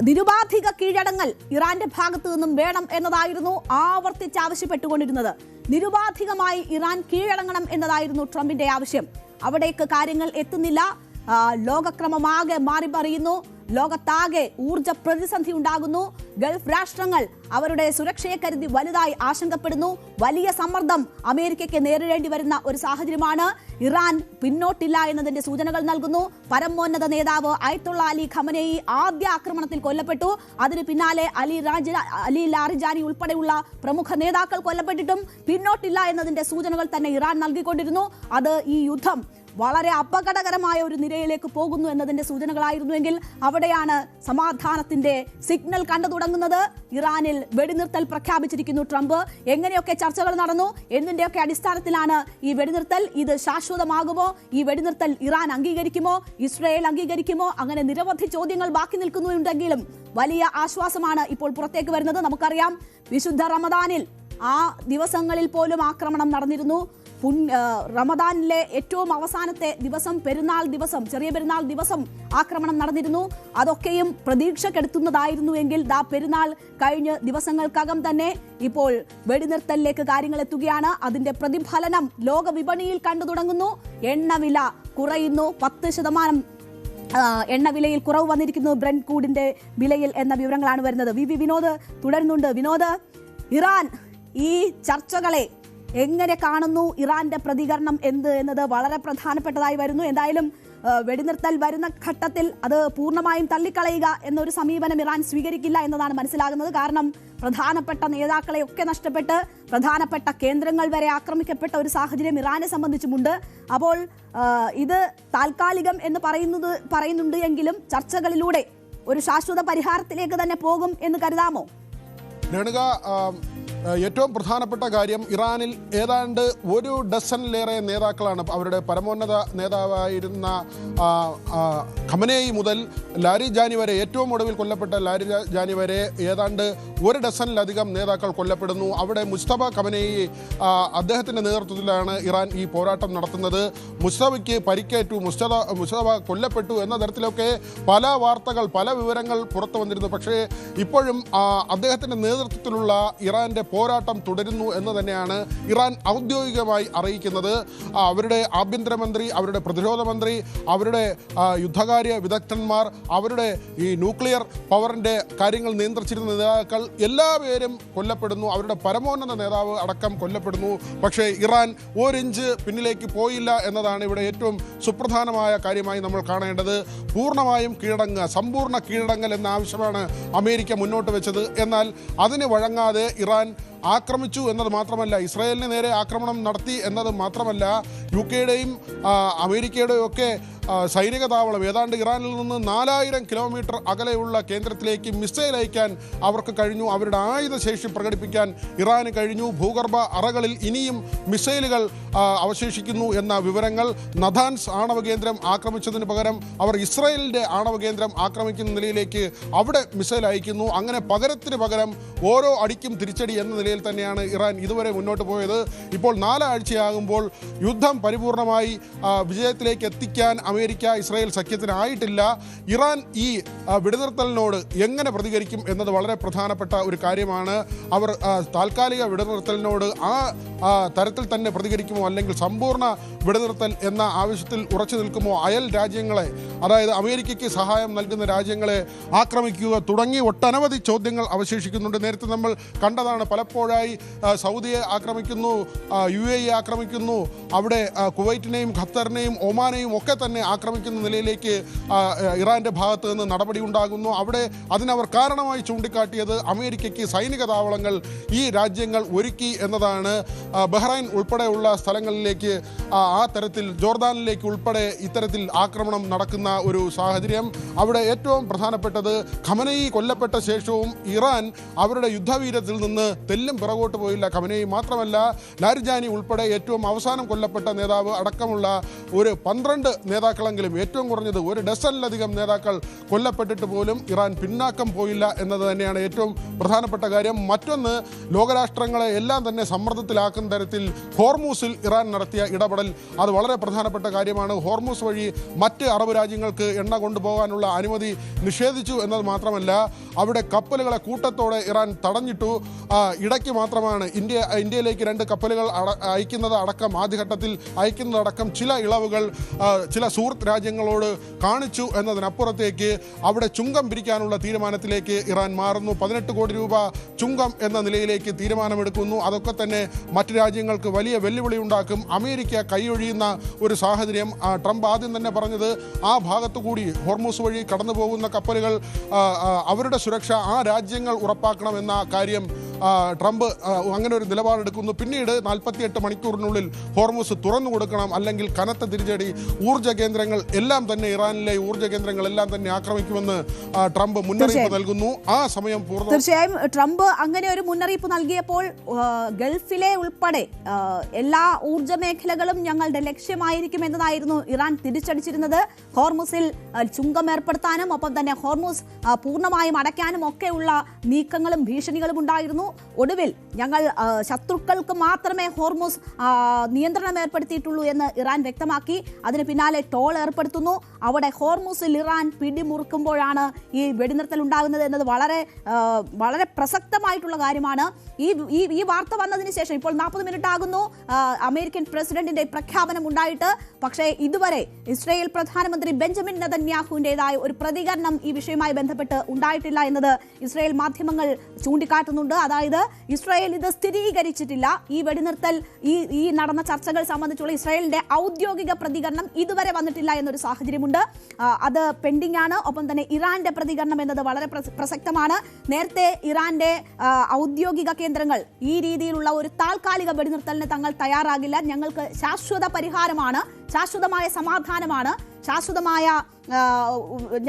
നിരുപാധിക കീഴടങ്ങൽ ഇറാന്റെ ഭാഗത്തു നിന്നും വേണം എന്നതായിരുന്നു ആവർത്തിച്ച് ആവശ്യപ്പെട്ടുകൊണ്ടിരുന്നത്. നിരുപാധികമായി ഇറാൻ കീഴടങ്ങണം എന്നതായിരുന്നു ട്രംപിന്റെ ആവശ്യം. അവിടേക്ക് കാര്യങ്ങൾ എത്തുന്നില്ല. ലോകക്രമമാകെ മാറിമറിയുന്നു. ലോകത്താകെ ഊർജ പ്രതിസന്ധി ഉണ്ടാകുന്നു. ഗൾഫ് രാഷ്ട്രങ്ങൾ അവരുടെ സുരക്ഷയെ കരുതി വലുതായി ആശങ്കപ്പെടുന്നു. വലിയ സമ്മർദ്ദം അമേരിക്കയ്ക്ക് നേരിടേണ്ടി വരുന്ന ഒരു സാഹചര്യമാണ്. ഇറാൻ പിന്നോട്ടില്ല എന്നതിന്റെ സൂചനകൾ നൽകുന്നു. പരമോന്നത നേതാവ് അയത്തുള്ള അലി ഖമനേയി ആദ്യ ആക്രമണത്തിൽ കൊല്ലപ്പെട്ടു. അതിന് പിന്നാലെ അലി ലാറിജാനി ഉൾപ്പെടെയുള്ള പ്രമുഖ നേതാക്കൾ കൊല്ലപ്പെട്ടിട്ടും പിന്നോട്ടില്ല എന്നതിന്റെ സൂചനകൾ തന്നെ ഇറാൻ നൽകിക്കൊണ്ടിരുന്നു. അത് ഈ യുദ്ധം വളരെ അപകടകരമായ ഒരു നിരയിലേക്ക് പോകുന്നു എന്നതിന്റെ സൂചനകളായിരുന്നുവെങ്കിൽ അവിടെയാണ് സമാധാനത്തിന്റെ സിഗ്നൽ കണ്ടു തുടങ്ങുന്നത്. ഇറാനിൽ വെടിനിർത്തൽ പ്രഖ്യാപിച്ചിരിക്കുന്നു ട്രംപ്. എങ്ങനെയൊക്കെ ചർച്ചകൾ നടന്നു, എന്തിന്റെയൊക്കെ അടിസ്ഥാനത്തിലാണ് ഈ വെടിനിർത്തൽ? ഇത് ശാശ്വതമാകുമോ? ഈ വെടിനിർത്തൽ ഇറാൻ അംഗീകരിക്കുമോ? ഇസ്രായേൽ അംഗീകരിക്കുമോ? അങ്ങനെ നിരവധി ചോദ്യങ്ങൾ ബാക്കി നിൽക്കുന്നുണ്ടെങ്കിലും വലിയ ആശ്വാസമാണ് ഇപ്പോൾ പുറത്തേക്ക് വരുന്നത്. നമുക്കറിയാം, വിശുദ്ധ റമദാനിൽ ആ ദിവസങ്ങളിൽ പോലും ആക്രമണം നടന്നിരുന്നു. റമദാനിലെ ഏറ്റവും അവസാനത്തെ ദിവസം, പെരുന്നാൾ ദിവസം, ചെറിയ പെരുന്നാൾ ദിവസം ആക്രമണം നടന്നിരുന്നു. അതൊക്കെയും പ്രതീക്ഷക്കെടുത്തുന്നതായിരുന്നുവെങ്കിൽ ദാ പെരുന്നാൾ കഴിഞ്ഞ് ദിവസങ്ങൾക്കകം തന്നെ ഇപ്പോൾ വെടിനിർത്തലിലേക്ക് കാര്യങ്ങൾ എത്തുകയാണ്. അതിന്റെ പ്രതിഫലനം ലോക വിപണിയിൽ കണ്ടു തുടങ്ങുന്നു. എണ്ണവില കുറയുന്നു. 10% എണ്ണവിലയിൽ കുറവ് വന്നിരിക്കുന്നു. ബ്രെന്റ് ക്രൂഡിന്റെ വിലയിൽ എന്ന വിവരങ്ങളാണ് വരുന്നത്. വിനോദ് തുടരുന്നുണ്ട്. വിനോദ്, ഇറാൻ ഈ ചർച്ചകളെ എങ്ങനെ കാണുന്നു? ഇറാന്റെ പ്രതികരണം എന്ത് എന്നത് വളരെ പ്രധാനപ്പെട്ടതായി വരുന്നു. എന്തായാലും വെടിനിർത്തൽ വരുന്ന ഘട്ടത്തിൽ അത് പൂർണ്ണമായും തള്ളിക്കളയുക എന്നൊരു സമീപനം ഇറാൻ സ്വീകരിക്കില്ല എന്നതാണ് മനസ്സിലാകുന്നത്. കാരണം പ്രധാനപ്പെട്ട നേതാക്കളെയൊക്കെ നഷ്ടപ്പെട്ട് പ്രധാനപ്പെട്ട കേന്ദ്രങ്ങൾ വരെ ആക്രമിക്കപ്പെട്ട ഒരു സാഹചര്യം ഇറാനെ സംബന്ധിച്ചുമുണ്ട്. അപ്പോൾ ഇത് താൽക്കാലികം എന്ന് പറയുന്നുണ്ട് എങ്കിലും ചർച്ചകളിലൂടെ ഒരു ശാശ്വത പരിഹാരത്തിലേക്ക് തന്നെ പോകും എന്ന് കരുതാമോ? രേണുക, ഏറ്റവും പ്രധാനപ്പെട്ട കാര്യം, ഇറാനിൽ ഏതാണ്ട് 1 ഡസനിലേറെ നേതാക്കളാണ്, അവരുടെ പരമോന്നത നേതാവായിരുന്ന ഖമനേയി മുതൽ ലാരിജാനി വരെ, ഏറ്റവും ഒടുവിൽ കൊല്ലപ്പെട്ട ലാരിജാനി വരെ ഏതാണ്ട് 1 ഡസനിലധികം നേതാക്കൾ കൊല്ലപ്പെടുന്നു. അവിടെ മുസ്തഫ ഖമനേയി, അദ്ദേഹത്തിൻ്റെ നേതൃത്വത്തിലാണ് ഇറാൻ ഈ പോരാട്ടം നടത്തുന്നത്. മുസ്തഫയ്ക്ക് പരിക്കേറ്റു, മുസ്തഫ കൊല്ലപ്പെട്ടു എന്ന തരത്തിലൊക്കെ പല വാർത്തകൾ, പല വിവരങ്ങൾ പുറത്തു വന്നിരുന്നു. പക്ഷേ ഇപ്പോഴും അദ്ദേഹത്തിൻ്റെ നേതൃത്വത്തിലുള്ള ഇറാൻ്റെ പോരാട്ടം തുടരുന്നു എന്ന് തന്നെയാണ് ഇറാൻ ഔദ്യോഗികമായി അറിയിക്കുന്നത്. അവരുടെ ആഭ്യന്തരമന്ത്രി, അവരുടെ പ്രതിരോധ മന്ത്രി, അവരുടെ യുദ്ധകാര്യ വിദഗ്ധന്മാർ, അവരുടെ ഈ ന്യൂക്ലിയർ പവറിൻ്റെ കാര്യങ്ങൾ നിയന്ത്രിച്ചിരുന്ന നേതാക്കൾ എല്ലാവരും കൊല്ലപ്പെടുന്നു. അവരുടെ പരമോന്നത നേതാവ് അടക്കം കൊല്ലപ്പെടുന്നു. പക്ഷേ ഇറാൻ 1 ഇഞ്ച് പിന്നിലേക്ക് പോയില്ല എന്നതാണ് ഇവിടെ ഏറ്റവും സുപ്രധാനമായ കാര്യമായി നമ്മൾ കാണേണ്ടത്. പൂർണ്ണമായും കീഴടങ്ങുക, സമ്പൂർണ്ണ കീഴടങ്ങൽ എന്ന ആവശ്യമാണ് അമേരിക്ക മുന്നോട്ട് വെച്ചത്. എന്നാൽ അതിന് വഴങ്ങാതെ ഇറാൻ ആക്രമിച്ചു എന്നത് മാത്രമല്ല, ഇസ്രായേലിന് നേരെ ആക്രമണം നടത്തി എന്നത് മാത്രമല്ല, UK-യുടെയും അമേരിക്കയുടെയും ഒക്കെ സൈനിക താവളം ഏതാണ്ട് ഇറാനിൽ നിന്ന് 4000 കിലോമീറ്റർ അകലെയുള്ള കേന്ദ്രത്തിലേക്ക് മിസൈൽ അയക്കാൻ അവർക്ക് കഴിഞ്ഞു. അവരുടെ ആയുധശേഷി പ്രകടിപ്പിക്കാൻ ഇറാന് കഴിഞ്ഞു. ഭൂഗർഭ അറകളിൽ ഇനിയും മിസൈലുകൾ അവശേഷിക്കുന്നു എന്ന വിവരങ്ങൾ. നഥാൻസ് ആണവ കേന്ദ്രം ആക്രമിച്ചതിന് പകരം അവർ ഇസ്രായേലിൻ്റെ ആണവ കേന്ദ്രം ആക്രമിക്കുന്ന നിലയിലേക്ക് അവിടെ മിസൈൽ അയക്കുന്നു. അങ്ങനെ പകരത്തിന് പകരം ഓരോ അടിക്കും തിരിച്ചടി എന്ന നിലയിൽ തന്നെയാണ് ഇറാൻ ഇതുവരെ മുന്നോട്ട് പോയത്. ഇപ്പോൾ 4 ആഴ്ചയാകുമ്പോൾ യുദ്ധം പരിപൂർണമായി വിജയത്തിലേക്ക് എത്തിക്കാൻ അമേരിക്ക ഇസ്രായേൽ സഖ്യത്തിനായിട്ടില്ല. ഇറാൻ ഈ വെടിനിർത്തലിനോട് എങ്ങനെ പ്രതികരിക്കും എന്നത് വളരെ പ്രധാനപ്പെട്ട ഒരു കാര്യമാണ്. അവർ താൽക്കാലിക വെടിനിർത്തലിനോട് ആ തരത്തിൽ തന്നെ പ്രതികരിക്കുമോ, അല്ലെങ്കിൽ സമ്പൂർണ്ണ വെടിനിർത്തൽ എന്ന ആവശ്യത്തിൽ ഉറച്ചു നിൽക്കുമോ, അയൽ രാജ്യങ്ങളെ, അതായത് അമേരിക്കയ്ക്ക് സഹായം നൽകുന്ന രാജ്യങ്ങളെ ആക്രമിക്കുക തുടങ്ങി ഒട്ടനവധി ചോദ്യങ്ങൾ അവശേഷിക്കുന്നുണ്ട്. നേരത്തെ നമ്മൾ കണ്ടതാണ്, പലപ്പോഴും പലപ്പോഴായി സൗദിയെ ആക്രമിക്കുന്നു, UAE ആക്രമിക്കുന്നു, അവിടെ കുവൈറ്റിനെയും ഖത്തറിനെയും ഒമാനെയും ഒക്കെ തന്നെ ആക്രമിക്കുന്ന നിലയിലേക്ക് ഇറാന്റെ ഭാഗത്ത് നിന്ന് നടപടി ഉണ്ടാകുന്നു. അവിടെ അതിനവർ കാരണമായി ചൂണ്ടിക്കാട്ടിയത് അമേരിക്കയ്ക്ക് സൈനിക താവളങ്ങൾ ഈ രാജ്യങ്ങൾ ഒരുക്കി എന്നതാണ്. ബഹ്റൈൻ ഉൾപ്പെടെയുള്ള സ്ഥലങ്ങളിലേക്ക് ആ തരത്തിൽ ജോർദാനിലേക്ക് ഉൾപ്പെടെ ഇത്തരത്തിൽ ആക്രമണം നടക്കുന്ന ഒരു സാഹചര്യം. അവിടെ ഏറ്റവും പ്രധാനപ്പെട്ടത് ഖമനയി കൊല്ലപ്പെട്ട ശേഷവും ഇറാൻ അവരുടെ യുദ്ധവീര്യത്തിൽ നിന്ന് തെല്ലും പിറകോട്ട് പോയില്ല. ഖമനയി മാത്രമല്ല, ലാരിജാനി ഉൾപ്പെടെ ഏറ്റവും അവസാനം കൊല്ലപ്പെട്ട നേതാവ് അടക്കമുള്ള ഒരു 12 നേതാക്കളെങ്കിലും, ഏറ്റവും കുറഞ്ഞത് ഒരു ഡസനിലധികം നേതാക്കൾ കൊല്ലപ്പെട്ടിട്ട് പോലും ഇറാൻ പിന്നാക്കം പോയില്ല എന്നത് തന്നെയാണ് ഏറ്റവും പ്രധാനപ്പെട്ട കാര്യം. മറ്റൊന്ന്, ലോകരാഷ്ട്രങ്ങളെ എല്ലാം തന്നെ സമ്മർദ്ദത്തിലാക്കുന്ന തരത്തിൽ ഹോർമൂസിൽ ഇറാൻ നടത്തിയ ഇടപെടൽ, അത് വളരെ പ്രധാനപ്പെട്ട കാര്യമാണ്. ഹോർമൂസ് വഴി മറ്റ് അറബ് രാജ്യങ്ങൾക്ക് എണ്ണ കൊണ്ടുപോകാനുള്ള അനുമതി നിഷേധിച്ചു എന്നത് മാത്രമല്ല, അവിടെ കപ്പലുകളെ കൂട്ടത്തോടെ ഇറാൻ തടഞ്ഞിട്ടു. ഇടയ്ക്ക് മാത്രമാണ് ഇന്ത്യയിലേക്ക് 2 കപ്പലുകൾ അയക്കുന്നത് അടക്കം, ആദ്യഘട്ടത്തിൽ അയക്കുന്നതടക്കം ചില ഇളവുകൾ ചില സുഹൃത്ത് രാജ്യങ്ങളോട് കാണിച്ചു എന്നതിനപ്പുറത്തേക്ക് അവിടെ ചുങ്കം പിരിക്കാനുള്ള തീരുമാനത്തിലേക്ക് ഇറാൻ മാറുന്നു. 18 കോടി രൂപ ചുങ്കം എന്ന നിലയിലേക്ക് തീരുമാനമെടുക്കുന്നു. അതൊക്കെ തന്നെ മറ്റു രാജ്യങ്ങൾക്ക് വലിയ വെല്ലുവിളി ഉണ്ടാക്കും. അമേരിക്ക കൈയൊഴിയുന്ന ഒരു സാഹചര്യം. ട്രംപ് ആദ്യം തന്നെ പറഞ്ഞത് ആ ഭാഗത്തുകൂടി ഹോർമൂസ് വഴി കടന്നു പോകുന്ന കപ്പലുകൾ അവരുടെ സുരക്ഷ ആ രാജ്യങ്ങൾ ഉറപ്പാക്കണമെന്ന കാര്യം ട്രംപ് അങ്ങനെ ഒരു നിലപാടെടുക്കുന്നു. പിന്നീട് 48 മണിക്കൂറിനുള്ളിൽ ഹോർമൂസ് തുറന്നു കൊടുക്കണം, അല്ലെങ്കിൽ കനത്ത തിരിച്ചടി, ഊർജ്ജ കേന്ദ്രങ്ങൾ എല്ലാം തന്നെ, ഇറാനിലെ ഊർജ്ജ കേന്ദ്രങ്ങളെല്ലാം തന്നെ ആക്രമിക്കുമെന്ന് ട്രംപ് മുന്നറിയിപ്പ് നൽകുന്നു. ആ സമയം തീർച്ചയായും ട്രംപ് അങ്ങനെ ഒരു മുന്നറിയിപ്പ് നൽകിയപ്പോൾ ഗൾഫിലെ ഉൾപ്പെടെ എല്ലാ ഊർജ്ജ മേഖലകളും ഞങ്ങളുടെ ലക്ഷ്യമായിരിക്കും എന്നതായിരുന്നു ഇറാൻ തിരിച്ചടിച്ചിരുന്നത്. ഹോർമൂസിൽ ചുങ്കം ഏർപ്പെടുത്താനും ഒപ്പം തന്നെ ഹോർമൂസ് പൂർണ്ണമായും അടയ്ക്കാനും ഒക്കെയുള്ള നീക്കങ്ങളും ഭീഷണികളും ഉണ്ടായിരുന്നു. ഒടുവിൽ ഞങ്ങൾ ശത്രുക്കൾക്ക് മാത്രമേ ഹോർമൂസ് നിയന്ത്രണം ഏർപ്പെടുത്തിയിട്ടുള്ളൂ എന്ന് ഇറാൻ വ്യക്തമാക്കി. അതിന് പിന്നാലെ ടോൾ ഏർപ്പെടുത്തുന്നു. അവിടെ ഹോർമൂസിൽ ഇറാൻ പിടിമുറുക്കുമ്പോഴാണ് ഈ വെടിനിർത്തൽ ഉണ്ടാകുന്നത് എന്നത് വളരെ വളരെ പ്രസക്തമായിട്ടുള്ള കാര്യമാണ്. ഈ വാർത്ത വന്നതിന് ശേഷം ഇപ്പോൾ 40 മിനിറ്റ് ആകുന്നു അമേരിക്കൻ പ്രസിഡന്റിന്റെ പ്രഖ്യാപനം ഉണ്ടായിട്ട്. പക്ഷേ ഇതുവരെ ഇസ്രായേൽ പ്രധാനമന്ത്രി ബെഞ്ചമിൻ നെതന്യാഹുവിൻ്റെതായ ഒരു പ്രതികരണം ഈ വിഷയവുമായി ബന്ധപ്പെട്ട് ഉണ്ടായിട്ടില്ല എന്നത് ഇസ്രായേൽ മാധ്യമങ്ങൾ ചൂണ്ടിക്കാട്ടുന്നുണ്ട്. അതായത് ഇസ്രായേൽ ഇത് സ്ഥിരീകരിച്ചിട്ടില്ല. ഈ വെടിനിർത്തൽ, ഈ നടന്ന ചർച്ചകൾ സംബന്ധിച്ചുള്ള ഇസ്രായേലിന്റെ ഔദ്യോഗിക പ്രതികരണം ഇതുവരെ വന്നിട്ടില്ല എന്നൊരു സാഹചര്യമുണ്ട്. അത് പെൻഡിംഗ് ആണ്. ഒപ്പം തന്നെ ഇറാന്റെ പ്രതികരണം എന്നത് വളരെ പ്രസക്തമാണ്. നേരത്തെ ഇറാന്റെ ഔദ്യോഗിക കേന്ദ്രങ്ങൾ ഈ രീതിയിലുള്ള ഒരു താൽക്കാലിക വെടിനിർത്തലിന് തങ്ങൾ തയ്യാറാകില്ല, ഞങ്ങൾക്ക് ശാശ്വത പരിഹാരമാണ്, ശാശ്വതമായ സമാധാനമാണ്, ശാശ്വതമായ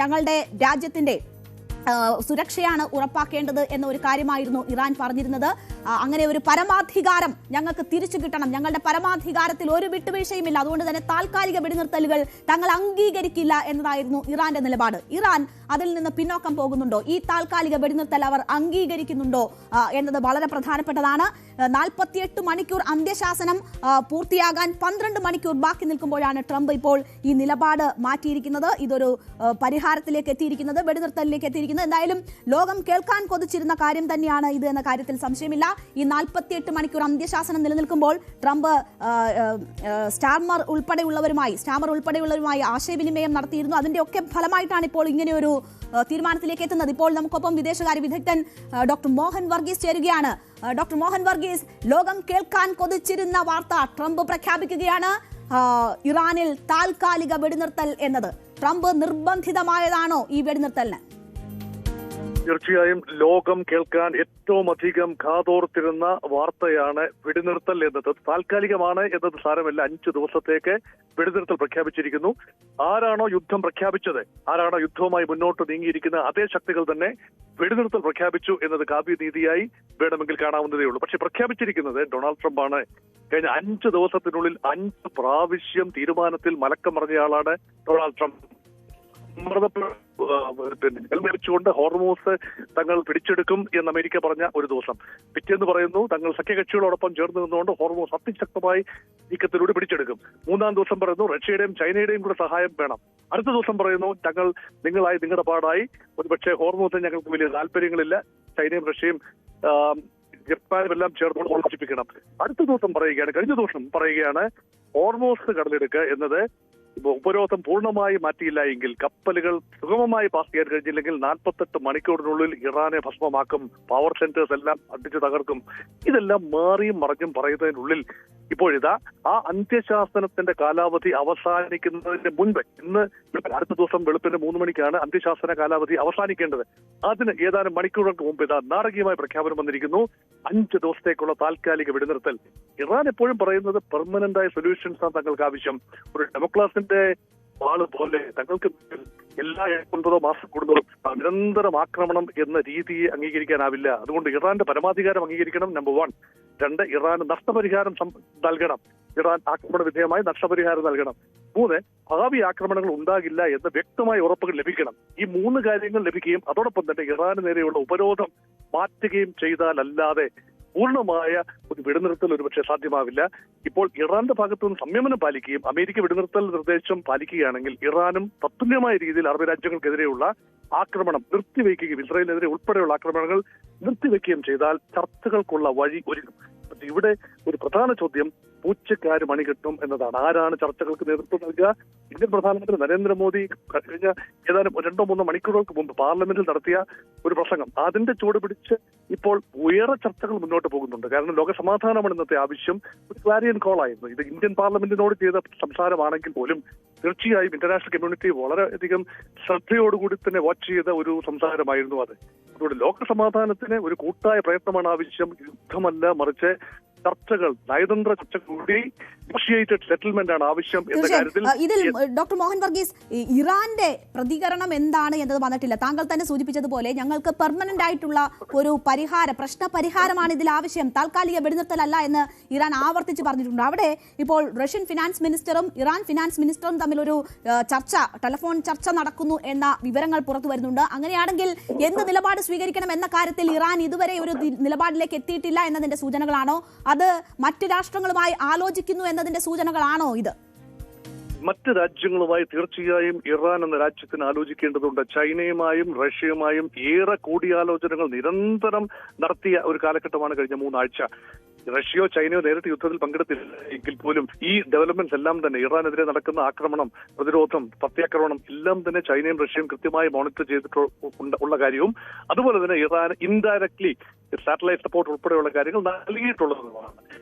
ഞങ്ങളുടെ രാജ്യത്തിന്റെ സുരക്ഷയാണ് ഉറപ്പാക്കേണ്ടത് എന്ന ഒരു കാര്യമായിരുന്നു ഇറാൻ പറഞ്ഞിരുന്നത്. അങ്ങനെ ഒരു പരമാധികാരം ഞങ്ങൾക്ക് തിരിച്ചു കിട്ടണം, ഞങ്ങളുടെ പരമാധികാരത്തിൽ ഒരു വിട്ടുവീഴ്ചയുമില്ല, അതുകൊണ്ട് തന്നെ താൽക്കാലിക വെടിനിർത്തലുകൾ തങ്ങൾ അംഗീകരിക്കില്ല എന്നതായിരുന്നു ഇറാന്റെ നിലപാട്. ഇറാൻ അതിൽ നിന്ന് പിന്നോക്കം പോകുന്നുണ്ടോ? ഈ താൽക്കാലിക വെടിനിർത്തൽ അവർ അംഗീകരിക്കുന്നുണ്ടോ എന്നത് വളരെ പ്രധാനപ്പെട്ടതാണ്. 48 മണിക്കൂർ അന്ത്യശാസനം പൂർത്തിയാകാൻ 12 മണിക്കൂർ ബാക്കി നിൽക്കുമ്പോഴാണ് ട്രംപ് ഇപ്പോൾ ഈ നിലപാട് മാറ്റിയിരിക്കുന്നത്. ഇതൊരു പരിഹാരത്തിലേക്ക് എത്തിയിരിക്കുന്നത്, വെടിനിർത്തലിലേക്ക് എത്തിയിരിക്കുന്നത്. എന്തായാലും ലോകം കേൾക്കാൻ കൊതിച്ചിരുന്ന കാര്യം തന്നെയാണ് ഇത് എന്ന കാര്യത്തിൽ സംശയമില്ല. ഈ 48 മണിക്കൂർ അന്ത്യശാസനം നിലനിൽക്കുമ്പോൾ ട്രംപ് സ്റ്റാമർ ഉൾപ്പെടെയുള്ളവരുമായി ആശയവിനിമയം നടത്തിയിരുന്നു. അതിന്റെ ഒക്കെ ഫലമായിട്ടാണ് ഇപ്പോൾ ഇങ്ങനെയൊരു തീരുമാനത്തിലേക്ക് എത്തുന്നത്. ഇപ്പോൾ നമുക്കൊപ്പം വിദേശകാര്യ വിദഗ്ധൻ ഡോക്ടർ മോഹൻ വർഗീസ് ചേരുകയാണ്. ഡോക്ടർ മോഹൻ വർഗീസ്, ലോകം കേൾക്കാൻ കൊതിച്ചിരുന്ന വാർത്ത ട്രംപ് പ്രഖ്യാപിക്കുകയാണ്, ഇറാനിൽ താൽക്കാലിക വെടിനിർത്തൽ എന്നത്. ട്രംപ് നിർബന്ധിതമായതാണോ ഈ വെടിനിർത്തലിന്? തീർച്ചയായും ലോകം കേൾക്കാൻ ഏറ്റവും അധികം കാതോർത്തിരുന്ന വാർത്തയാണ് വെടിനിർത്തൽ എന്നത്. താൽക്കാലികമാണ് എന്നത് സാരമല്ല, 5 ദിവസത്തേക്ക് വെടിനിർത്തൽ പ്രഖ്യാപിച്ചിരിക്കുന്നു. ആരാണോ യുദ്ധം പ്രഖ്യാപിച്ചത്, ആരാണോ യുദ്ധവുമായി മുന്നോട്ട് നീങ്ങിയിരിക്കുന്ന അതേ ശക്തികൾ തന്നെ വെടിനിർത്തൽ പ്രഖ്യാപിച്ചു എന്നത് കാവ്യനീതിയായി വേണമെങ്കിൽ കാണാവുന്നതേ ഉള്ളൂ. പക്ഷെ പ്രഖ്യാപിച്ചിരിക്കുന്നത് ഡൊണാൾഡ് ട്രംപ് ആണ്. കഴിഞ്ഞ 5 ദിവസത്തിനുള്ളിൽ 5 പ്രാവശ്യം തീരുമാനത്തിൽ മലക്കം മറിഞ്ഞയാളാണ് ഡൊണാൾഡ് ട്രംപ്. വെച്ചുകൊണ്ട് ഹോർമൂസ് തങ്ങൾ പിടിച്ചെടുക്കും എന്ന് അമേരിക്ക പറഞ്ഞ ഒരു ദിവസം, പിറ്റേന്ന് പറയുന്നു തങ്ങൾ സഖ്യകക്ഷികളോടൊപ്പം ചേർന്ന് നിന്നുകൊണ്ട് ഹോർമൂസ് അതിശക്തമായി നീക്കത്തിലൂടെ പിടിച്ചെടുക്കും. 3-ാം ദിവസം പറയുന്നു റഷ്യയുടെയും ചൈനയുടെയും കൂടെ സഹായം വേണം. അടുത്ത ദിവസം പറയുന്നു നിങ്ങളായി നിങ്ങളുടെ പാടായി, ഒരുപക്ഷെ ഹോർമൂസിന് ഞങ്ങൾക്ക് വലിയ താല്പര്യങ്ങളില്ല, ചൈനയും റഷ്യയും ജപ്പാനും എല്ലാം ചേർന്ന് ഓർമ്മിപ്പിക്കണം. അടുത്ത ദിവസം പറയുകയാണ്, കഴിഞ്ഞ ദിവസം പറയുകയാണ് ഹോർമൂസ് കടലെടുക്കുക എന്നത് ഉപരോധം പൂർണ്ണമായി മാറ്റിയില്ല എങ്കിൽ, കപ്പലുകൾ സുഗമമായി പാസ് ചെയ്യാൻ കഴിഞ്ഞില്ലെങ്കിൽ 48 മണിക്കൂറിനുള്ളിൽ ഇറാനെ ഭസ്മമാക്കും, പവർ സെന്റേഴ്സ് എല്ലാം അടിച്ചു തകർക്കും. ഇതെല്ലാം മാറിയും മറിഞ്ഞും പറയുന്നതിനുള്ളിൽ ഇപ്പോഴിതാ ആ അന്ത്യശാസനത്തിന്റെ കാലാവധി അവസാനിക്കുന്നതിന് മുൻപ്, ഇന്ന് അടുത്ത ദിവസം വെളുപ്പിന് 3 മണിക്കാണ് അന്ത്യശാസന കാലാവധി അവസാനിക്കേണ്ടത്. അതിന് ഏതാനും മണിക്കൂറുകൾക്ക് മുമ്പ് ഇതാ നാടകീയമായ പ്രഖ്യാപനം വന്നിരിക്കുന്നു. 5 ദിവസത്തേക്കുള്ള താൽക്കാലിക വെടിനിർത്തൽ. ഇറാൻ എപ്പോഴും പറയുന്നത് പെർമനന്റ് ആയ സൊല്യൂഷൻസ് ആണ് തങ്ങൾക്ക് ആവശ്യം. ഒരു ഡെമോക്രാസിന്റെ വാള് പോലെ തങ്ങൾക്ക് എല്ലാ 9 മാസം കൂടുന്നതും നിരന്തരം ആക്രമണം എന്ന രീതിയെ അംഗീകരിക്കാനാവില്ല. അതുകൊണ്ട് ഇറാന്റെ പരമാധികാരം അംഗീകരിക്കണം, നമ്പർ 1. 2, ഇറാന് നഷ്ടപരിഹാരം നൽകണം. ഇറാൻ ആക്രമണ വിധേയമായി നഷ്ടപരിഹാരം നൽകണം. 3, ഭാവി ആക്രമണങ്ങൾ ഉണ്ടാകില്ല എന്ന് വ്യക്തമായ ഉറപ്പുകൾ ലഭിക്കണം. ഈ 3 കാര്യങ്ങൾ ലഭിക്കുകയും അതോടൊപ്പം തന്നെ ഇറാന് നേരെയുള്ള ഉപരോധം മാറ്റുകയും ചെയ്താലല്ലാതെ പൂർണ്ണമായ ഒരു വെടിനിർത്തൽ ഒരുപക്ഷെ സാധ്യമാവില്ല. ഇപ്പോൾ ഇറാന്റെ ഭാഗത്തു നിന്ന് സംയമനം പാലിക്കുകയും അമേരിക്ക വെടിനിർത്തൽ നിർദ്ദേശം പാലിക്കുകയാണെങ്കിൽ ഇറാനും തത്തുല്യമായ രീതിയിൽ അറബ് രാജ്യങ്ങൾക്കെതിരെയുള്ള ആക്രമണം നിർത്തിവെക്കുകയും ഇസ്രായേലിനെതിരെ ഉൾപ്പെടെയുള്ള ആക്രമണങ്ങൾ നിർത്തിവെക്കുകയും ചെയ്താൽ ചർച്ചകൾക്കുള്ള വഴി ഒരുങ്ങും. ഇവിടെ ഒരു പ്രധാന ചോദ്യം പൂച്ചക്കാര് മണികെട്ടും എന്നതാണ്. ആരാണ് ചർച്ചകൾക്ക് നേതൃത്വം നൽകുക? ഇന്ത്യൻ പ്രധാനമന്ത്രി നരേന്ദ്രമോദി കഴിഞ്ഞ ഏതാനും 2-3 മണിക്കൂറുകൾക്ക് മുമ്പ് പാർലമെന്റിൽ നടത്തിയ ഒരു പ്രസംഗം, അതിന്റെ ചുവട് പിടിച്ച് ഇപ്പോൾ ഉയരെ ചർച്ചകൾ മുന്നോട്ട് പോകുന്നുണ്ട്. കാരണം ലോകസമാധാനമാണ് ഇന്നത്തെ ആവശ്യം. ഒരു ക്ലാരിയൻ കോൾ ആയിരുന്നു ഇത്. ഇന്ത്യൻ പാർലമെന്റിനോട് ചെയ്ത സംസാരമാണെങ്കിൽ പോലും തീർച്ചയായും ഇന്റർനാഷണൽ കമ്മ്യൂണിറ്റി വളരെയധികം ശ്രദ്ധയോടുകൂടി തന്നെ വാച്ച് ചെയ്ത ഒരു സംസാരമായിരുന്നു അത്. അതുകൊണ്ട് ലോകസമാധാനത്തിന് ഒരു കൂട്ടായ പ്രയത്നമാണ് ആവശ്യം, യുദ്ധമല്ല, മറിച്ച് ചർച്ചകൾ, നയതന്ത്ര ചർച്ചകൾ കൂടി നെഗോഷിയേറ്റഡ് സെറ്റിൽമെന്റ് ആണ് ആവശ്യം എന്ന കാര്യത്തിൽ ഇതിൽ ഡോക്ടർ മോഹൻ വർഗീസ്, ഇറാന്റെ പ്രതികരണം എന്താണ് എന്നത് വന്നിട്ടില്ല. താങ്കൾ തന്നെ സൂചിപ്പിച്ചതുപോലെ ഞങ്ങൾക്ക് പെർമനന്റ് ആയിട്ടുള്ള ഒരു പ്രശ്ന പരിഹാരമാണ് ഇതിൽ ആവശ്യം, താൽക്കാലിക വെടിനിർത്തലല്ല എന്ന് ഇറാൻ ആവർത്തിച്ച് പറഞ്ഞിട്ടുണ്ട്. അവിടെ ഇപ്പോൾ റഷ്യൻ ഫിനാൻസ് മിനിസ്റ്ററും ഇറാൻ ഫിനാൻസ് മിനിസ്റ്ററും തമ്മിലൊരു ടെലിഫോൺ ചർച്ച നടക്കുന്നു എന്ന വിവരങ്ങൾ പുറത്തു വരുന്നുണ്ട്. അങ്ങനെയാണെങ്കിൽ എന്ത് നിലപാട് സ്വീകരിക്കണം എന്ന കാര്യത്തിൽ ഇറാൻ ഇതുവരെ ഒരു നിലപാടിലേക്ക് എത്തിയിട്ടില്ല എന്നതിന്റെ സൂചനകളാണോ, അത് മറ്റു രാഷ്ട്രങ്ങളുമായി ആലോചിക്കുന്നു എന്നതിന്റെ സൂചനകളാണോ ഇത്? മറ്റ് രാജ്യങ്ങളുമായി തീർച്ചയായും ഇറാൻ എന്ന രാജ്യത്തിന് ആലോചിക്കേണ്ടതുണ്ട്. ചൈനയുമായും റഷ്യയുമായും ഏറെ കൂടിയാലോചനകൾ നിരന്തരം നടത്തിയ ഒരു കാലഘട്ടമാണ് കഴിഞ്ഞ 3 ആഴ്ച. റഷ്യയോ ചൈനയോ നേരിട്ട് യുദ്ധത്തിൽ പങ്കെടുത്തില്ല എങ്കിൽ പോലും ഈ ഡെവലപ്മെന്റ്സ് എല്ലാം തന്നെ, ഇറാനെതിരെ നടക്കുന്ന ആക്രമണം, പ്രതിരോധം, പ്രത്യാക്രമണം എല്ലാം തന്നെ ചൈനയും റഷ്യയും കൃത്യമായി മോണിറ്റർ ചെയ്തിട്ടുള്ള കാര്യവും, അതുപോലെ തന്നെ ഇറാൻ ഇൻഡയറക്ട്ലി സാറ്റലൈറ്റ് സപ്പോർട്ട് ഉൾപ്പെടെയുള്ള കാര്യങ്ങൾ നൽകിയിട്ടുള്ളതുമാണ്.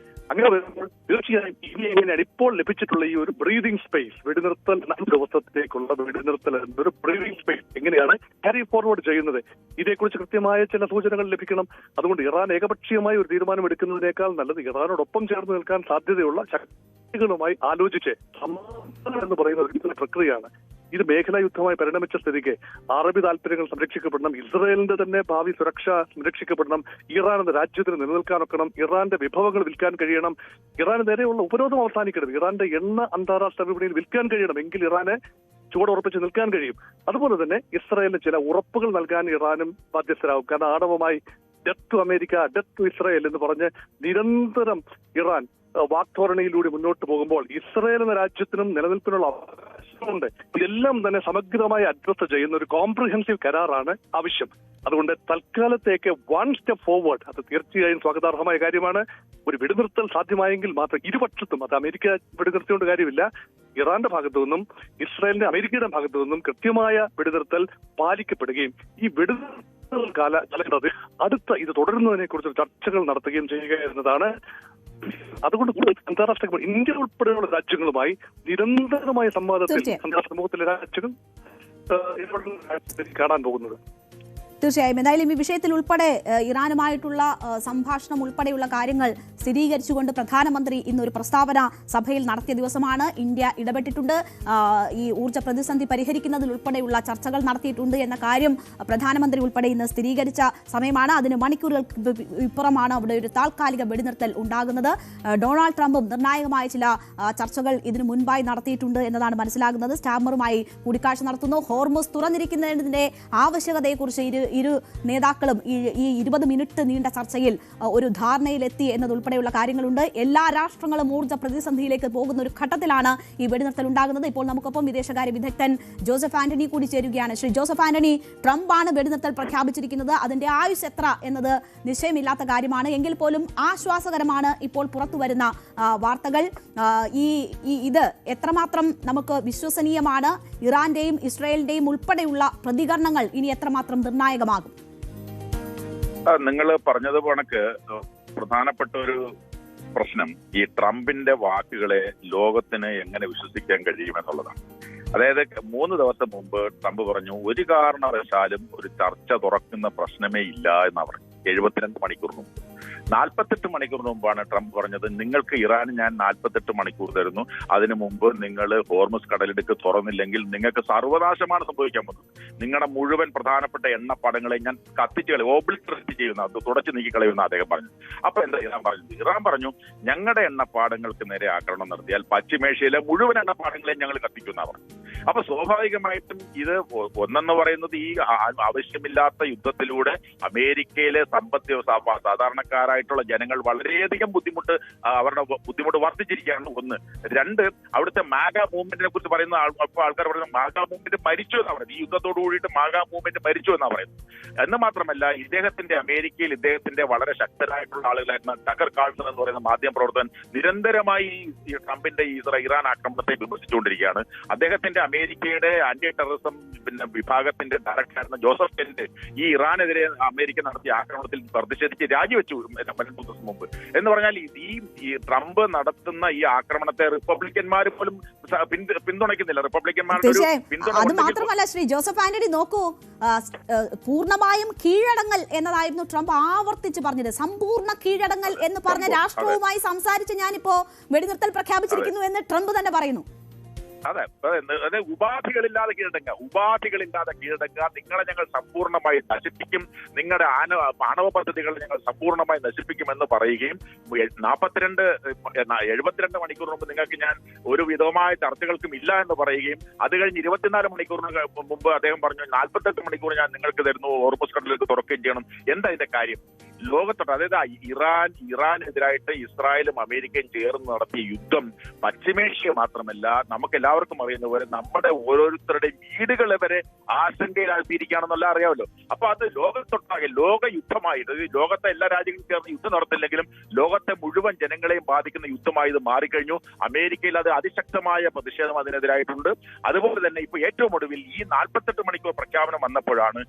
അങ്ങനെ വരുമ്പോൾ തീർച്ചയായും ഇനി എങ്ങനെയാണ് ഇപ്പോൾ ലഭിച്ചിട്ടുള്ള ഈ ഒരു ബ്രീതിങ് സ്പേസ്, വെടിനിർത്തൽ 5 ദിവസത്തേക്കുള്ള വെടിനിർത്തൽ എന്നൊരു ബ്രീതിങ് സ്പേസ് എങ്ങനെയാണ് ക്യാരി ഫോർവേഡ് ചെയ്യുന്നത്, ഇതേക്കുറിച്ച് കൃത്യമായ ചില സൂചനകൾ ലഭിക്കണം. അതുകൊണ്ട് ഇറാൻ ഏകപക്ഷീയമായി ഒരു തീരുമാനം എടുക്കുന്നതിനേക്കാൾ നല്ലത് ഇറാനോടൊപ്പം ചേർന്ന് നിൽക്കാൻ സാധ്യതയുള്ള ശക്തികളുമായി ആലോചിച്ച് സമാധാനം എന്ന് പറയുന്ന ഒരു പ്രക്രിയയാണ്. ഇത് മേഖലാ യുദ്ധമായി പരിണമിച്ച സ്ഥിതിക്ക് അറബി താല്പര്യങ്ങൾ സംരക്ഷിക്കപ്പെടണം, ഇസ്രായേലിന്റെ തന്നെ ഭാവി സുരക്ഷ സംരക്ഷിക്കപ്പെടണം, ഇറാൻ എന്ന രാജ്യത്തിന് നിലനിൽക്കാനൊക്കണം, ഇറാന്റെ വിഭവങ്ങൾ വിൽക്കാൻ കഴിയണം, ഇറാന് നേരെയുള്ള ഉപരോധം അവസാനിക്കണം, ഇറാന്റെ എണ്ണ അന്താരാഷ്ട്ര വിപണിയിൽ വിൽക്കാൻ കഴിയണം, എങ്കിൽ ഇറാനെ ചുവടുറപ്പിച്ച് നിൽക്കാൻ കഴിയും. അതുപോലെ തന്നെ ഇസ്രായേലിന് ചില ഉറപ്പുകൾ നൽകാൻ ഇറാനും ബാധ്യസ്ഥരാകും. കാരണം ആണവമായി death to America, death to Israel എന്ന് പറഞ്ഞ് നിരന്തരം ഇറാൻ വാക്ധോരണിയിലൂടെ മുന്നോട്ട് പോകുമ്പോൾ ഇസ്രായേൽ എന്ന രാജ്യത്തിനും നിലനിൽപ്പിനുള്ള അവകാശമുണ്ട്. ഇതെല്ലാം തന്നെ സമഗ്രമായി അഡ്രസ് ചെയ്യുന്ന ഒരു കോംപ്രിഹെൻസീവ് കരാറാണ് ആവശ്യം. അതുകൊണ്ട് തൽക്കാലത്തേക്ക് 1 സ്റ്റെപ്പ് ഫോർവേഡ് അത് തീർച്ചയായും സ്വാഗതാർഹമായ കാര്യമാണ്. ഒരു വെടിനിർത്തൽ സാധ്യമായെങ്കിൽ മാത്രം ഇരുപക്ഷത്തും, അത് അമേരിക്ക വെടിനിർത്തിയോണ്ട് കാര്യമില്ല, ഇറാന്റെ ഭാഗത്തു നിന്നും ഇസ്രായേലിന്റെ അമേരിക്കയുടെ ഭാഗത്തു നിന്നും കൃത്യമായ വെടിനിർത്തൽ പാലിക്കപ്പെടുകയും ഈ വെടിനിർത്തൽ കാലഘട്ടത്തിൽ അടുത്ത ഇത് തുടരുന്നതിനെ കുറിച്ച് ചർച്ചകൾ നടത്തുകയും ചെയ്യുക എന്നതാണ്. അതുകൊണ്ട് അന്താരാഷ്ട്ര ഇന്ത്യ ഉൾപ്പെടെയുള്ള രാജ്യങ്ങളുമായി നിരന്തരമായ സംവാദത്തിൽ അന്താരാഷ്ട്ര സമൂഹത്തിലെ രാജ്യങ്ങൾ കാണാൻ പോകുന്നത്. തീർച്ചയായും. എന്തായാലും ഈ വിഷയത്തിൽ ഉൾപ്പെടെ ഇറാനുമായിട്ടുള്ള സംഭാഷണം ഉൾപ്പെടെയുള്ള കാര്യങ്ങൾ സ്ഥിരീകരിച്ചുകൊണ്ട് പ്രധാനമന്ത്രി ഇന്നൊരു പ്രസ്താവന സഭയിൽ നടത്തിയ ദിവസമാണ്. ഇന്ത്യ ഇടപെട്ടിട്ടുണ്ട്, ഈ ഊർജ്ജ പ്രതിസന്ധി പരിഹരിക്കുന്നതിൽ ഉൾപ്പെടെയുള്ള ചർച്ചകൾ നടത്തിയിട്ടുണ്ട് എന്ന കാര്യം പ്രധാനമന്ത്രി ഉൾപ്പെടെ ഇന്ന് സ്ഥിരീകരിച്ച സമയമാണ്. അതിന് മണിക്കൂറുകൾക്ക് ഇപ്പുറമാണ് അവിടെ ഒരു താൽക്കാലിക വെടിനിർത്തൽ ഉണ്ടാകുന്നത്. ഡൊണാൾഡ് ട്രംപും നിർണായകമായ ചില ചർച്ചകൾ ഇതിനു മുൻപായി നടത്തിയിട്ടുണ്ട് എന്നതാണ് മനസ്സിലാകുന്നത്. സ്റ്റാമറുമായി കൂടിക്കാഴ്ച നടത്തുന്നു. ഹോർമുസ് തുറന്നിരിക്കുന്നതിന്റെ ആവശ്യകതയെക്കുറിച്ച് ഇരു നേതാക്കളും ഈ 20 മിനിറ്റ് നീണ്ട ചർച്ചയിൽ ഒരു ധാരണയിലെത്തി എന്നതുൾപ്പെടെയുള്ള കാര്യങ്ങളുണ്ട്. എല്ലാ രാഷ്ട്രങ്ങളും ഊർജ്ജ പ്രതിസന്ധിയിലേക്ക് പോകുന്ന ഒരു ഘട്ടത്തിലാണ് ഈ വെടിനിർത്തൽ ഉണ്ടാകുന്നത്. ഇപ്പോൾ നമുക്കൊപ്പം വിദേശകാര്യ വിദഗ്ധൻ ജോസഫ് ആന്റണി കൂടി ചേരുകയാണ്. ശ്രീ ജോസഫ് ആന്റണി, ട്രംപാണ് വെടിനിർത്തൽ പ്രഖ്യാപിച്ചിരിക്കുന്നത്. അതിന്റെ ആയുസ് എത്ര എന്നത് നിശ്ചയമില്ലാത്ത കാര്യമാണ്. എങ്കിൽ പോലും ആശ്വാസകരമാണ് ഇപ്പോൾ പുറത്തു വരുന്ന വാർത്തകൾ. ഇത് എത്രമാത്രം നമുക്ക് വിശ്വസനീയമാണ്? ഇറാന്റെയും ഇസ്രായേലിന്റെയും ഉൾപ്പെടെയുള്ള പ്രതികരണങ്ങൾ ഇനി എത്രമാത്രം നിർണായകമാകും? നിങ്ങൾ പറഞ്ഞതുപോലെ പ്രധാനപ്പെട്ട ഒരു പ്രശ്നം ഈ ട്രംപിന്റെ വാക്കുകളെ ലോകത്തിന് എങ്ങനെ വിശ്വസിക്കാൻ കഴിയുമെന്നുള്ളതാണ്. അതായത് 3 ദിവസം മുമ്പ് ട്രംപ് പറഞ്ഞു ഒരു കാരണവശാലും ഒരു ചർച്ച തുറക്കുന്ന പ്രശ്നമേ ഇല്ല എന്നാ പറഞ്ഞു. 72 മണിക്കൂർ മുമ്പ്. 48 മണിക്കൂർ മുമ്പാണ് ട്രംപ് പറഞ്ഞത് നിങ്ങൾക്ക് ഇറാന് ഞാൻ 48 മണിക്കൂർ തരുന്നു, അതിനു മുമ്പ് നിങ്ങൾ ഹോർമുസ് കടലിടുക്ക് തുറന്നില്ലെങ്കിൽ നിങ്ങൾക്ക് സർവനാശമാണ് സംഭവിക്കാൻ പോകുന്നത്, നിങ്ങളുടെ മുഴുവൻ പ്രധാനപ്പെട്ട എണ്ണപ്പാടങ്ങളെ ഞാൻ കത്തിച്ചു കളയും, ഓബ്ലിറ്ററേറ്റ് ചെയ്യുന്ന, അത് തുടച്ചു നീക്കിക്കളയുന്ന അദ്ദേഹം പറഞ്ഞു. അപ്പൊ എന്താ ഇറാൻ പറഞ്ഞു ഞങ്ങളുടെ എണ്ണപ്പാടങ്ങൾക്ക് നേരെ ആക്രമണം നടത്തിയാൽ പശ്ചിമേഷ്യയിലെ മുഴുവൻ എണ്ണപ്പാടങ്ങളെയും ഞങ്ങൾ കത്തിക്കുന്ന പറഞ്ഞു. അപ്പൊ സ്വാഭാവികമായിട്ടും ഇത് ഒന്നെന്ന് പറയുന്നത് ഈ ആവശ്യമില്ലാത്ത യുദ്ധത്തിലൂടെ അമേരിക്കയിലെ സാധാരണക്കാരായിട്ടുള്ള ജനങ്ങൾ വളരെയധികം അവരുടെ ബുദ്ധിമുട്ട് വർദ്ധിച്ചിരിക്കുകയാണ്. 1. 2, അവിടുത്തെ മാഗ മൂവ്മെന്റിനെ കുറിച്ച് പറയുന്ന ആൾക്കാർ പറയുന്നത് മാഗ മൂവ്മെന്റ് മരിച്ചു എന്നാ പറയുന്നത്. ഈ യുദ്ധത്തോടു കൂടിയിട്ട് മാഗ മൂവ്മെന്റ് മരിച്ചു എന്നാ പറയുന്നത്. എന്ന് മാത്രമല്ല അമേരിക്കയിൽ ഇദ്ദേഹത്തിന്റെ വളരെ ശക്തരായിട്ടുള്ള ആളുകളായിരുന്ന ടക്കർ കാൾസൺ എന്ന് പറയുന്ന മാധ്യമപ്രവർത്തകൻ നിരന്തരമായി ഈ ട്രംപിന്റെ ഇറാൻ ആക്രമണത്തെ വിമർശിച്ചുകൊണ്ടിരിക്കുകയാണ്. അദ്ദേഹത്തിന്റെ അമേരിക്കയുടെ ആന്റി ടെററിസം വിഭാഗത്തിന്റെ ഡയറക്ടറായിരുന്ന ജോസഫ് കെന്റ് ഈ ഇറാനെതിരെ അമേരിക്ക നടത്തിയ ആക്രമണത്തിൽ പ്രതിഷേധിച്ച് രാജിവെച്ചു 12 ദിവസം മുമ്പ്. എന്ന് പറഞ്ഞാൽ ഈ ട്രംപ് നടത്തുന്ന ഈ ആക്രമണത്തെ റിപ്പബ്ലിക്കന്മാർ പോലും പിന്തുണയ്ക്കുന്നില്ല. റിപ്പബ്ലിക്കന്മാരുടെ അത് മാത്രമല്ല ശ്രീ ജോസഫ് ആന്റണി നോക്കൂ, പൂർണ്ണമായും കീഴടങ്ങൽ എന്നതായിരുന്നു ട്രംപ് ആവർത്തിച്ച് പറഞ്ഞത്. സമ്പൂർണ്ണ കീഴടങ്ങൽ എന്ന് പറഞ്ഞ രാഷ്ട്രവുമായി സംസാരിച്ച് ഞാനിപ്പോ വെടിനിർത്തൽ പ്രഖ്യാപിച്ചിരിക്കുന്നു എന്ന് ട്രംപ് തന്നെ പറയുന്നു. അതെ, ഉപാധികളില്ലാതെ കീഴടങ്ങുക, നിങ്ങളെ ഞങ്ങൾ സമ്പൂർണ്ണമായി നശിപ്പിക്കും, നിങ്ങളുടെ ആണവ പദ്ധതികൾ ഞങ്ങൾ സമ്പൂർണ്ണമായി നശിപ്പിക്കുമെന്ന് പറയുകയും 72 മണിക്കൂർ മുമ്പ് നിങ്ങൾക്ക് ഞാൻ ഒരു വിധമായ ചർച്ചകൾക്കും ഇല്ല എന്ന് പറയുകയും അത് കഴിഞ്ഞ് 24 മണിക്കൂറിന് മുമ്പ് അദ്ദേഹം പറഞ്ഞു 48 മണിക്കൂർ ഞാൻ നിങ്ങൾക്ക് തരുന്നു, ഹോർമുസ് കടലിലേക്ക് തുറക്കുകയും ചെയ്യണം. എന്താ ഇതിന്റെ കാര്യം? ലോകത്തോട്ട്, അതായത് ഇറാനെതിരായിട്ട് ഇസ്രായേലും അമേരിക്കയും ചേർന്ന് നടത്തിയ യുദ്ധം പശ്ചിമേഷ്യ മാത്രമല്ല നമുക്ക് എല്ലാവർക്കും അറിയുന്ന പോലെ നമ്മുടെ ഓരോരുത്തരുടെയും വീടുകളെ വരെ ആശങ്കയിലാഴ്ത്തിയിരിക്കുകയാണെന്നല്ല അറിയാമല്ലോ. അപ്പൊ അത് ലോകത്തൊട്ടാകെ ലോക യുദ്ധമായിട്ട്, ലോകത്തെ എല്ലാ രാജ്യങ്ങളും ചേർന്ന് യുദ്ധം നടത്തില്ലെങ്കിലും ലോകത്തെ മുഴുവൻ ജനങ്ങളെയും ബാധിക്കുന്ന യുദ്ധമായി ഇത് മാറിക്കഴിഞ്ഞു. അമേരിക്കയിൽ അത് അതിശക്തമായ പ്രതിഷേധം അതിനെതിരായിട്ടുണ്ട്. അതുപോലെ തന്നെ ഇപ്പൊ ഏറ്റവും ഒടുവിൽ ഈ 48 മണിക്കൂർ പ്രഖ്യാപനം വന്നപ്പോഴാണ്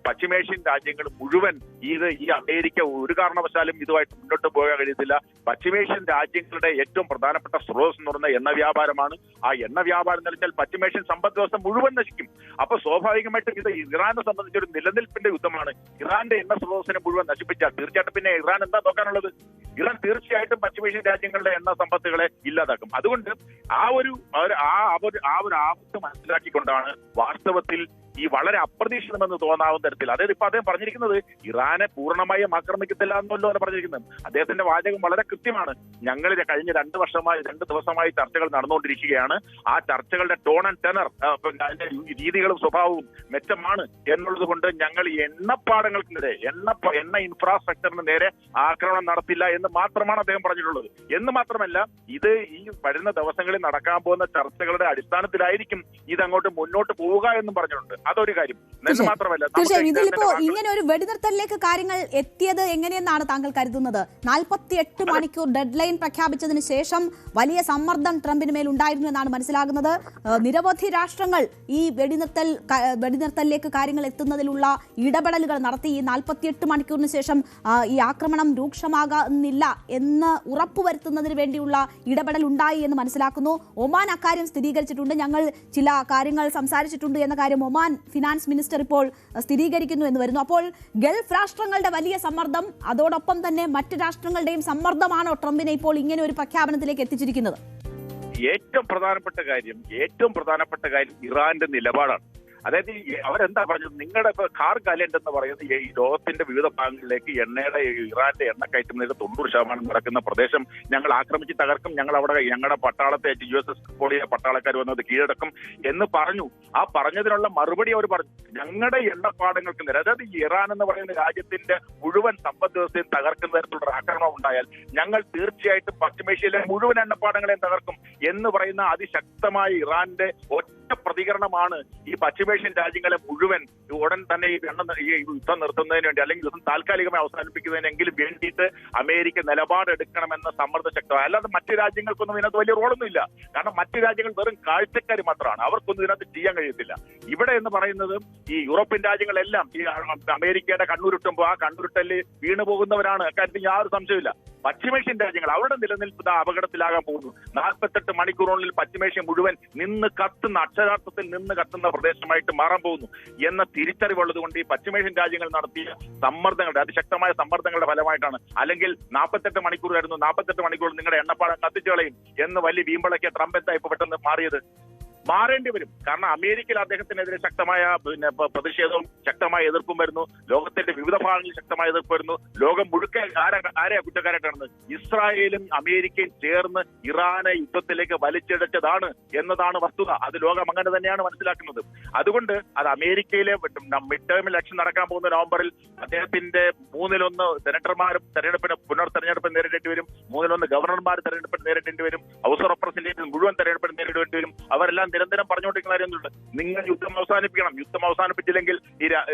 പശ്ചിമേഷ്യൻ രാജ്യങ്ങൾ മുഴുവൻ ഈ അമേരിക്ക ഒരു കാരണവശാലും ഇതുമായിട്ട് മുന്നോട്ട് പോകാൻ കഴിയത്തില്ല. പശ്ചിമേഷ്യൻ രാജ്യങ്ങളുടെ ഏറ്റവും പ്രധാനപ്പെട്ട സ്രോതസ് എന്ന് പറയുന്ന എണ്ണ വ്യാപാരമാണ്. ആ എണ്ണ വ്യാപാരം നിലച്ചാൽ പശ്ചിമേഷ്യൻ സമ്പദ് വ്യവസ്ഥ മുഴുവൻ നശിക്കും. അപ്പൊ സ്വാഭാവികമായിട്ടും ഇത് ഇറാനെ സംബന്ധിച്ചൊരു നിലനിൽപ്പിന്റെ യുദ്ധമാണ്. ഇറാന്റെ എണ്ണ സ്രോതസ്സിനെ മുഴുവൻ നശിപ്പിച്ചാൽ തീർച്ചയായിട്ടും പിന്നെ ഇറാൻ എന്താ നോക്കാനുള്ളത്? ഇറാൻ തീർച്ചയായിട്ടും പശ്ചിമേഷ്യൻ രാജ്യങ്ങളുടെ എണ്ണ സമ്പത്തുകളെ ഇല്ലാതാക്കും. അതുകൊണ്ട് ആ ഒരു ആപത്ത് മനസ്സിലാക്കിക്കൊണ്ടാണ് വാസ്തവത്തിൽ ഈ വളരെ അപ്രതീക്ഷിതമെന്ന് തോന്നാവുന്ന തരത്തിൽ, അതായത് ഇപ്പൊ അദ്ദേഹം പറഞ്ഞിരിക്കുന്നത് ഇറാനെ പൂർണ്ണമായും ആക്രമിക്കത്തില്ല എന്നല്ലോ പറഞ്ഞിരിക്കുന്നത്. അദ്ദേഹത്തിന്റെ വാചകം വളരെ കൃത്യമാണ്. ഞങ്ങൾ കഴിഞ്ഞ 2 ദിവസമായി ചർച്ചകൾ നടന്നുകൊണ്ടിരിക്കുകയാണ്. ആ ചർച്ചകളുടെ ടോൺ ആൻഡ് ടെനർ, അതിന്റെ രീതികളും സ്വഭാവവും മെച്ചമാണ് എന്നുള്ളത് കൊണ്ട് ഞങ്ങൾ എണ്ണപ്പാടങ്ങൾക്കെതിരെ എണ്ണ ഇൻഫ്രാസ്ട്രക്ചറിന് നേരെ ആക്രമണം നടത്തില്ല എന്ന് മാത്രമാണ് അദ്ദേഹം പറഞ്ഞിട്ടുള്ളത്. എന്ന് മാത്രമല്ല ഇത് ഈ വരുന്ന ദിവസങ്ങളിൽ നടക്കാൻ പോകുന്ന ചർച്ചകളുടെ അടിസ്ഥാനത്തിലായിരിക്കും ഇതങ്ങോട്ട് മുന്നോട്ട് പോവുക എന്നും പറഞ്ഞിട്ടുണ്ട്. അതൊരു കാര്യം. തീർച്ചയായും ഇതിലിപ്പോ ഇങ്ങനെ ഒരു വെടിനിർത്തലിലേക്ക് കാര്യങ്ങൾ എത്തിയത് എങ്ങനെയെന്നാണ് താങ്കൾ കരുതുന്നത്? 48 മണിക്കൂർ ഡെഡ് ലൈൻ പ്രഖ്യാപിച്ചതിന് ശേഷം വലിയ സമ്മർദ്ദം ട്രംപിന് മേൽ ഉണ്ടായിരുന്നു എന്നാണ് മനസ്സിലാകുന്നത്. നിരവധി രാഷ്ട്രങ്ങൾ ഈ വെടിനിർത്തലിലേക്ക് കാര്യങ്ങൾ എത്തുന്നതിലുള്ള ഇടപെടലുകൾ നടത്തി. ഈ 48 മണിക്കൂറിന് ശേഷം ഈ ആക്രമണം രൂക്ഷമാകുന്നില്ല എന്ന് ഉറപ്പുവരുത്തുന്നതിന് വേണ്ടിയുള്ള ഇടപെടൽ ഉണ്ടായി എന്ന് മനസ്സിലാക്കുന്നു. ഒമാൻ അക്കാര്യം സ്ഥിരീകരിച്ചിട്ടുണ്ട്. ഞങ്ങൾ ചില കാര്യങ്ങൾ സംസാരിച്ചിട്ടുണ്ട് എന്ന കാര്യം ഒമാൻ ഫിനാൻസ് മിനിസ്റ്റർ ഇപ്പോൾ സ്ഥിരീകരിക്കുന്നു എന്ന് വരുന്നു. അപ്പോൾ ഗൾഫ് രാഷ്ട്രങ്ങളുടെ വലിയ സമ്മർദ്ദം, അതോടൊപ്പം തന്നെ മറ്റ് രാഷ്ട്രങ്ങളുടെയും സമ്മർദ്ദമാണോ ട്രംപിനെ ഇപ്പോൾ ഇങ്ങനെ ഒരു പ്രഖ്യാപനത്തിലേക്ക് എത്തിച്ചിരിക്കുന്നത്? ഏറ്റവും പ്രധാനപ്പെട്ട കാര്യം ഇറാന്റെ നിലപാടാണ്. അതായത് അവരെന്താ പറഞ്ഞത്, നിങ്ങളുടെ കാർ കലണ്ട് എന്ന് പറയുന്നത് ഈ ലോകത്തിന്റെ വിവിധ ഭാഗങ്ങളിലേക്ക് ഇറാന്റെ എണ്ണ കയറ്റുന്നതിന്റെ 90% നടക്കുന്ന പ്രദേശം ഞങ്ങൾ ആക്രമിച്ച് തകർക്കും, ഞങ്ങൾ അവിടെ ഞങ്ങളുടെ പട്ടാളത്തെ USS കോളിയ പട്ടാളക്കാർ വന്നത് കീഴടക്കും എന്ന് പറഞ്ഞു. ആ പറഞ്ഞതിനുള്ള മറുപടി അവർ പറഞ്ഞു, ഞങ്ങളുടെ എണ്ണപ്പാടങ്ങൾക്ക് നേരെ, അതായത് ഇറാൻ എന്ന് പറയുന്ന രാജ്യത്തിന്റെ മുഴുവൻ സമ്പദ് വ്യവസ്ഥയും തകർക്കുന്ന തരത്തിലുള്ള ആക്രമണം ഉണ്ടായാൽ ഞങ്ങൾ തീർച്ചയായിട്ടും പശ്ചിമേഷ്യയിലെ മുഴുവൻ എണ്ണപ്പാടങ്ങളെയും തകർക്കും എന്ന് പറയുന്ന അതിശക്തമായ ഇറാന്റെ ഒറ്റ പ്രതികരണമാണ് ഈ പശ്ചിമേഷ്യൻ രാജ്യങ്ങളെ മുഴുവൻ ഉടൻ തന്നെ ഈ യുദ്ധം നിർത്തുന്നതിന് വേണ്ടി അല്ലെങ്കിൽ യുദ്ധം താൽക്കാലികമായി അവസാനിപ്പിക്കുന്നതിനെങ്കിലും വേണ്ടിയിട്ട് അമേരിക്ക നിലപാടെടുക്കണമെന്ന സമ്മർദ്ദ ശക്തമായി. അല്ലാതെ മറ്റു രാജ്യങ്ങൾക്കൊന്നും ഇതിനകത്ത് വലിയ റോളൊന്നും ഇല്ല. കാരണം മറ്റു രാജ്യങ്ങൾ വെറും കാഴ്ചക്കാർ മാത്രമാണ്, അവർക്കൊന്നും ഇതിനകത്ത് ചെയ്യാൻ കഴിയത്തില്ല. ഇവിടെ എന്ന് പറയുന്നത് ഈ യൂറോപ്യൻ രാജ്യങ്ങളെല്ലാം ഈ അമേരിക്കയുടെ കണ്ണുരുട്ടുമ്പോൾ ആ കണ്ണുരുട്ടല് വീണു പോകുന്നവരാണ്, അക്കാര്യത്തിൽ യാതൊരു സംശയമില്ല. പശ്ചിമേഷ്യൻ രാജ്യങ്ങൾ അവരുടെ നിലനിൽപ്പ് അപകടത്തിലാകാൻ പോകുന്നു. 48 മണിക്കൂറിനുള്ളിൽ പശ്ചിമേഷ്യ മുഴുവൻ അക്ഷരാർത്ഥത്തിൽ നിന്ന് കത്തുന്ന പ്രദേശമായിട്ട് മാറാൻ പോകുന്നു എന്ന തിരിച്ചറിവുള്ളത് കൊണ്ട് ഈ പശ്ചിമേഷ്യൻ രാജ്യങ്ങൾ നടത്തിയ സമ്മർദ്ദങ്ങളുടെ അതിശക്തമായ സമ്മർദ്ദങ്ങളുടെ ഫലമായിട്ടാണ്, അല്ലെങ്കിൽ 48 മണിക്കൂറായിരുന്നു, 48 മണിക്കൂർ നിങ്ങളുടെ എണ്ണപ്പാടം കത്തിച്ചു കളയും എന്ന് വലിയ വീമ്പളക്കിയ ട്രംപ് എന്താ ഇപ്പൊ പെട്ടെന്ന് മാറേണ്ടി വരും. കാരണം അമേരിക്കയിൽ അദ്ദേഹത്തിനെതിരെ ശക്തമായ പ്രതിഷേധവും ശക്തമായ എതിർപ്പും വരുന്നു. ലോകത്തിന്റെ വിവിധ ഭാഗങ്ങളിൽ ശക്തമായ എതിർപ്പ് വരുന്നു. ലോകം മുഴുക്കെ ആരെയാ കുറ്റക്കാരായിട്ടാണ്? ഇസ്രായേലും അമേരിക്കയും ചേർന്ന് ഇറാനെ യുദ്ധത്തിലേക്ക് വലിച്ചിഴച്ചതാണ് എന്നതാണ് വസ്തുത. അത് ലോകം അങ്ങനെ തന്നെയാണ് മനസ്സിലാക്കുന്നത്. അതുകൊണ്ട് അത് അമേരിക്കയിലെ മിഡ് ടേം ഇലക്ഷൻ നടക്കാൻ പോകുന്ന നവംബറിൽ അദ്ദേഹത്തിന്റെ 1/3 സെനറ്റർമാരും പുനർതെരഞ്ഞെടുപ്പ് നേരിടേണ്ടി വരും. 1/3 ഗവർണർമാർ തെരഞ്ഞെടുപ്പ് നേരിടേണ്ടി വരും. ഹൗസ് ഓഫ് റെപ്രസെന്റേറ്റീവ്സ് മുഴുവൻ തെരഞ്ഞെടുപ്പ് നേരിടേണ്ടി വരും. അവരെല്ലാം നിരന്തരം പറഞ്ഞുകൊണ്ടിരിക്കുന്ന കാര്യമൊന്നുമില്ല, നിങ്ങൾ യുദ്ധം അവസാനിപ്പിക്കണം. യുദ്ധം അവസാനിപ്പിച്ചില്ലെങ്കിൽ ഈ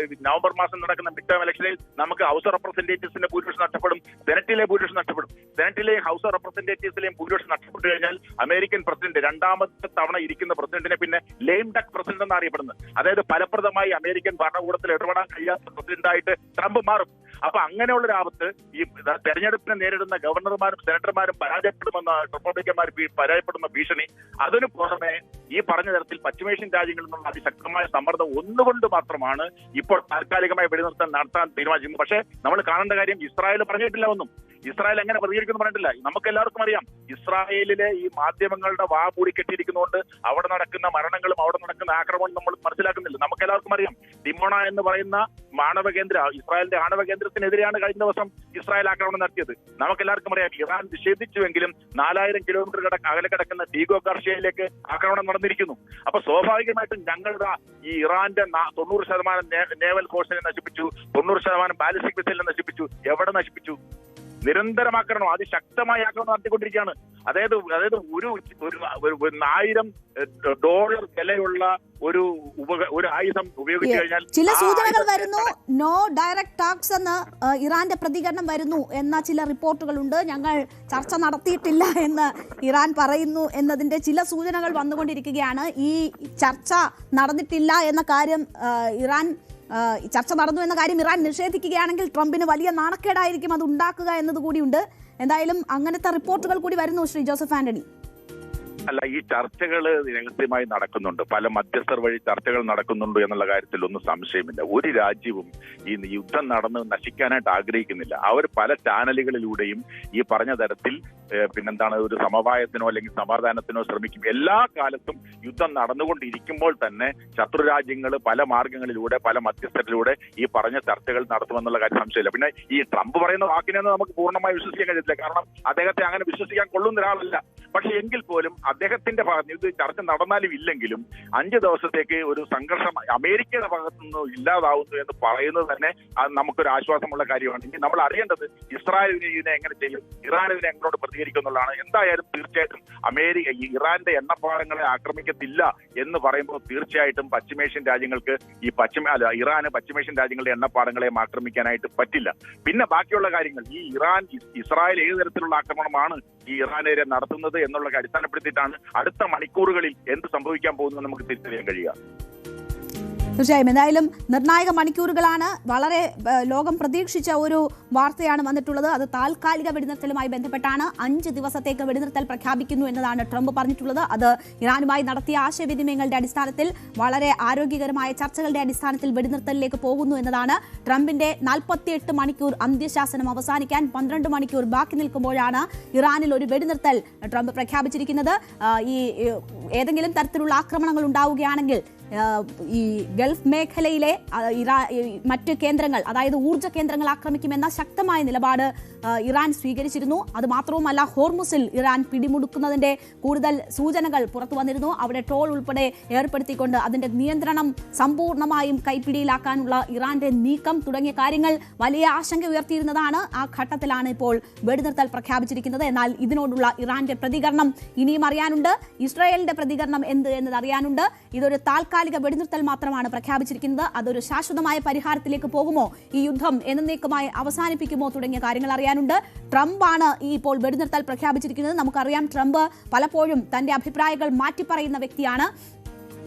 നവംബർ മാസം നടക്കുന്ന മിഡ് ടേം ഇലക്ഷനിൽ നമുക്ക് ഹൗസ് ഓഫ് റെപ്രസെന്റേറ്റീവ്സിന്റെ ഭൂരിപക്ഷം നഷ്ടപ്പെടും, സെനറ്റിലെ ഭൂരിപക്ഷം നഷ്ടപ്പെടും. സെനറ്റിലെയും ഹൗസ് ഓഫ് റെപ്രസെന്റേറ്റീവ്സിലെയും ഭൂരിപക്ഷം നഷ്ടപ്പെട്ടു കഴിഞ്ഞാൽ അമേരിക്കൻ പ്രസിഡന്റ്, രണ്ടാമത്തെ തവണ ഇരിക്കുന്ന പ്രസിഡന്റിനെ പിന്നെ ലെയിം ഡക്ക് പ്രസിഡന്റ് എന്ന് അറിയപ്പെടുന്നത്, അതായത് ഫലപ്രദമായി അമേരിക്കൻ ഭരണകൂടത്തിൽ ഇടപെടാൻ കഴിയാത്ത പ്രസിഡന്റായിട്ട് ട്രംപ് മാറും. അപ്പൊ അങ്ങനെയുള്ള ഒരു ആപത്ത് ഈ തെരഞ്ഞെടുപ്പിനെ നേരിടുന്ന ഗവർണർമാരും സെനറ്റർമാരും പരാജയപ്പെടുമെന്ന റിപ്പബ്ലിക്കന്മാർ പരാജയപ്പെടുന്ന ഭീഷണി, അതിനു പുറമെ ഈ പറഞ്ഞ തരത്തിൽ പശ്ചിമേഷ്യൻ രാജ്യങ്ങളിൽ നിന്നുള്ള അതിശക്തമായ സമ്മർദ്ദം ഒന്നുകൊണ്ട് മാത്രമാണ് ഇപ്പോൾ താൽക്കാലികമായി വെടിനിർത്തൽ നടത്താൻ തീരുമാനിക്കുന്നത്. പക്ഷേ നമ്മൾ കാണേണ്ട കാര്യം, ഇസ്രായേൽ പറഞ്ഞിട്ടില്ല ഒന്നും. ഇസ്രായേൽ എങ്ങനെ പ്രതികരിക്കുന്നു പറഞ്ഞിട്ടില്ല. നമുക്ക് എല്ലാവർക്കും അറിയാം, ഇസ്രായേലിലെ ഈ മാധ്യമങ്ങളുടെ വാ മൂടി കെട്ടിയിരിക്കുന്നതുകൊണ്ട് അവിടെ നടക്കുന്ന മരണങ്ങളും അവിടെ നടക്കുന്ന ആക്രമണം നമ്മൾ മനസ്സിലാക്കുന്നില്ല. നമുക്ക് എല്ലാവർക്കും അറിയാം, ഡിമോണ എന്ന് പറയുന്ന ഇസ്രായേലിന്റെ ആണവ കേന്ദ്രത്തിനെതിരെയാണ് കഴിഞ്ഞ ദിവസം ഇസ്രായേൽ ആക്രമണം നടത്തിയത്. നമുക്ക് എല്ലാവർക്കും അറിയാം, ഇറാൻ നിഷേധിച്ചുവെങ്കിലും 4000 കിലോമീറ്റർ അകലെ കിടക്കുന്ന ടീഗോ ഗാർഷ്യയിലേക്ക് ആക്രമണം നടന്നിരിക്കുന്നു. അപ്പൊ സ്വാഭാവികമായിട്ടും ഞങ്ങളുടെ ഈ ഇറാന്റെ 90% നേവൽ ഫോഴ്സിനെ നശിപ്പിച്ചു, 90% ബാലിസ്റ്റിക് മിസൈലിനെ നശിപ്പിച്ചു. എവിടെ നശിപ്പിച്ചു? നിരന്തരം ആക്രമണം, അതിശക്തമായ ആക്രമണം നടത്തിക്കൊണ്ടിരിക്കുകയാണ്. അതായത് ഒരു $1000 വിലയുള്ള ഒരു ആയുധം ഉപയോഗിച്ചു കഴിഞ്ഞാൽ ചില സൂചനകൾ വരുന്നു. നോ ഡയറക്ട് ടാക്സ് എന്ന് ഇറാന്റെ പ്രതികരണം വരുന്നു എന്ന ചില റിപ്പോർട്ടുകളുണ്ട്. ഞങ്ങൾ ചർച്ച നടത്തിയിട്ടില്ല എന്ന് ഇറാൻ പറയുന്നു എന്നതിന്റെ ചില സൂചനകൾ വന്നുകൊണ്ടിരിക്കുകയാണ്. ഈ ചർച്ച നടന്നിട്ടില്ല എന്ന കാര്യം ചർച്ച നടന്നു എന്ന കാര്യം ഇറാൻ നിഷേധിക്കുകയാണെങ്കിൽ ട്രംപിന് വലിയ നാണക്കേടായിരിക്കും അത് ഉണ്ടാക്കുക എന്നതുകൂടിയുണ്ട്. എന്തായാലും അങ്ങനത്തെ റിപ്പോർട്ടുകൾ കൂടി വരുന്നു. ശ്രീ ജോസഫ് ആന്റണി, അല്ല, ഈ ചർച്ചകൾ രഹസ്യമായി നടക്കുന്നുണ്ട്, പല മധ്യസ്ഥർ വഴി ചർച്ചകൾ നടക്കുന്നുണ്ട് എന്നുള്ള കാര്യത്തിൽ ഒന്നും സംശയമില്ല. ഒരു രാജ്യവും ഈ യുദ്ധം നടന്ന് നശിക്കാനായിട്ട് ആഗ്രഹിക്കുന്നില്ല. അവർ പല ചാനലുകളിലൂടെയും ഈ പറഞ്ഞ തരത്തിൽ പിന്നെന്താണ് ഒരു സമവായത്തിനോ അല്ലെങ്കിൽ സമാധാനത്തിനോ ശ്രമിക്കും. എല്ലാ കാലത്തും യുദ്ധം നടന്നുകൊണ്ടിരിക്കുമ്പോൾ തന്നെ ശത്രു രാജ്യങ്ങൾ പല മാർഗങ്ങളിലൂടെ പല മധ്യസ്ഥരിലൂടെ ഈ പറഞ്ഞ ചർച്ചകൾ നടത്തുമെന്നുള്ള കാര്യം സംശയമില്ല. പിന്നെ ഈ ട്രംപ് പറയുന്ന വാക്കിനെന്ന് നമുക്ക് പൂർണ്ണമായി വിശ്വസിക്കാൻ കഴിയത്തില്ല. കാരണം അദ്ദേഹത്തെ അങ്ങനെ വിശ്വസിക്കാൻ കൊള്ളുന്ന ഒരാളല്ല. പക്ഷെ എങ്കിൽ പോലും അദ്ദേഹത്തിന്റെ ഭാഗത്ത് ഇത് ചർച്ച നടന്നാലും ഇല്ലെങ്കിലും 5 ദിവസത്തേക്ക് ഒരു സംഘർഷം അമേരിക്കയുടെ ഭാഗത്തു നിന്ന് ഇല്ലാതാവുന്നു എന്ന് പറയുന്നത് തന്നെ അത് നമുക്കൊരു ആശ്വാസമുള്ള കാര്യമാണ്. ഇനി നമ്മൾ അറിയേണ്ടത് ഇസ്രായേൽ ഇതിനെ എങ്ങനെ ചെയ്യും, ഇറാൻ ഇതിനെ എങ്ങോട്ട് പ്രതികരിക്കും എന്നുള്ളതാണ്. എന്തായാലും തീർച്ചയായിട്ടും ഇറാന്റെ എണ്ണപ്പാടങ്ങളെ ആക്രമിക്കത്തില്ല എന്ന് പറയുമ്പോൾ തീർച്ചയായിട്ടും പശ്ചിമേഷ്യൻ രാജ്യങ്ങൾക്ക് ഇറാന് പശ്ചിമേഷ്യൻ രാജ്യങ്ങളുടെ എണ്ണപ്പാടങ്ങളെയും ആക്രമിക്കാനായിട്ട് പറ്റില്ല. പിന്നെ ബാക്കിയുള്ള കാര്യങ്ങൾ ഈ ഇസ്രായേൽ ഏത് തരത്തിലുള്ള ആക്രമണമാണ് ഈ ഇറാനെതിരെ നടത്തുന്നത് എന്നുള്ള അടിസ്ഥാനപ്പെടുത്തിയിട്ടാണ് അടുത്ത മണിക്കൂറുകളിൽ എന്ത് സംഭവിക്കാൻ പോകുന്നത് നമുക്ക് തിരിച്ചറിയാൻ കഴിയുക. തീർച്ചയായും എന്തായാലും നിർണായക മണിക്കൂറുകളാണ്. വളരെ ലോകം പ്രതീക്ഷിച്ച ഒരു വാർത്തയാണ് വന്നിട്ടുള്ളത്. അത് താൽക്കാലിക വെടിനിർത്തലുമായി ബന്ധപ്പെട്ടാണ്. 5 ദിവസത്തേക്ക് വെടിനിർത്തൽ പ്രഖ്യാപിക്കുന്നു എന്നതാണ് ട്രംപ് പറഞ്ഞിട്ടുള്ളത്. അത് ഇറാനുമായി നടത്തിയ ആശയവിനിമയങ്ങളുടെ അടിസ്ഥാനത്തിൽ വളരെ ആരോഗ്യകരമായ ചർച്ചകളുടെ അടിസ്ഥാനത്തിൽ വെടിനിർത്തലിലേക്ക് പോകുന്നു എന്നതാണ്. ട്രംപിന്റെ 48 മണിക്കൂർ അന്ത്യശാസനം അവസാനിക്കാൻ 12 മണിക്കൂർ ബാക്കി നിൽക്കുമ്പോഴാണ് ഇറാനിൽ ഒരു വെടിനിർത്തൽ ട്രംപ് പ്രഖ്യാപിച്ചിരിക്കുന്നത്. ഈ ഏതെങ്കിലും തരത്തിലുള്ള ആക്രമണങ്ങൾ ഉണ്ടാവുകയാണെങ്കിൽ ഈ ഗൾഫ് മേഖലയിലെ മറ്റ് കേന്ദ്രങ്ങൾ, അതായത് ഊർജ്ജ കേന്ദ്രങ്ങൾ ആക്രമിക്കുമെന്ന ശക്തമായ നിലപാട് ഇറാൻ സ്വീകരിച്ചിരുന്നു. അത് മാത്രവുമല്ല, ഹോർമുസിൽ ഇറാൻ പിടിമുടുക്കുന്നതിന്റെ കൂടുതൽ സൂചനകൾ പുറത്തു വന്നിരുന്നു. അവിടെ ട്രോൾ ഉൾപ്പെടെ ഏർപ്പെടുത്തിക്കൊണ്ട് അതിന്റെ നിയന്ത്രണം സമ്പൂർണ്ണമായും കൈപ്പിടിയിലാക്കാനുള്ള ഇറാന്റെ നീക്കം തുടങ്ങിയ കാര്യങ്ങൾ വലിയ ആശങ്ക ഉയർത്തിയിരുന്നതാണ്. ആ ഘട്ടത്തിലാണ് ഇപ്പോൾ വെടിനിർത്തൽ പ്രഖ്യാപിച്ചിരിക്കുന്നത്. എന്നാൽ ഇതിനോടുള്ള ഇറാന്റെ പ്രതികരണം ഇനിയും അറിയാനുണ്ട്. ഇസ്രായേലിന്റെ പ്രതികരണം എന്ത് എന്നത് അറിയാനുണ്ട്. ഇതൊരു താൽക്കാലിക വെടിനിർത്തൽ മാത്രമാണ് പ്രഖ്യാപിച്ചിരിക്കുന്നത്. അതൊരു ശാശ്വതമായ പരിഹാരത്തിലേക്ക് പോകുമോ, ഈ യുദ്ധം എന്നേക്കുമായി അവസാനിപ്പിക്കുമോ തുടങ്ങിയ കാര്യങ്ങൾ അറിയാനുണ്ട്. ട്രംപാണ് ഇപ്പോൾ വെടിനിർത്തൽ പ്രഖ്യാപിച്ചിരിക്കുന്നത്. നമുക്കറിയാം, ട്രംപ് പലപ്പോഴും തന്റെ അഭിപ്രായങ്ങൾ മാറ്റിപ്പറയുന്ന വ്യക്തിയാണ്.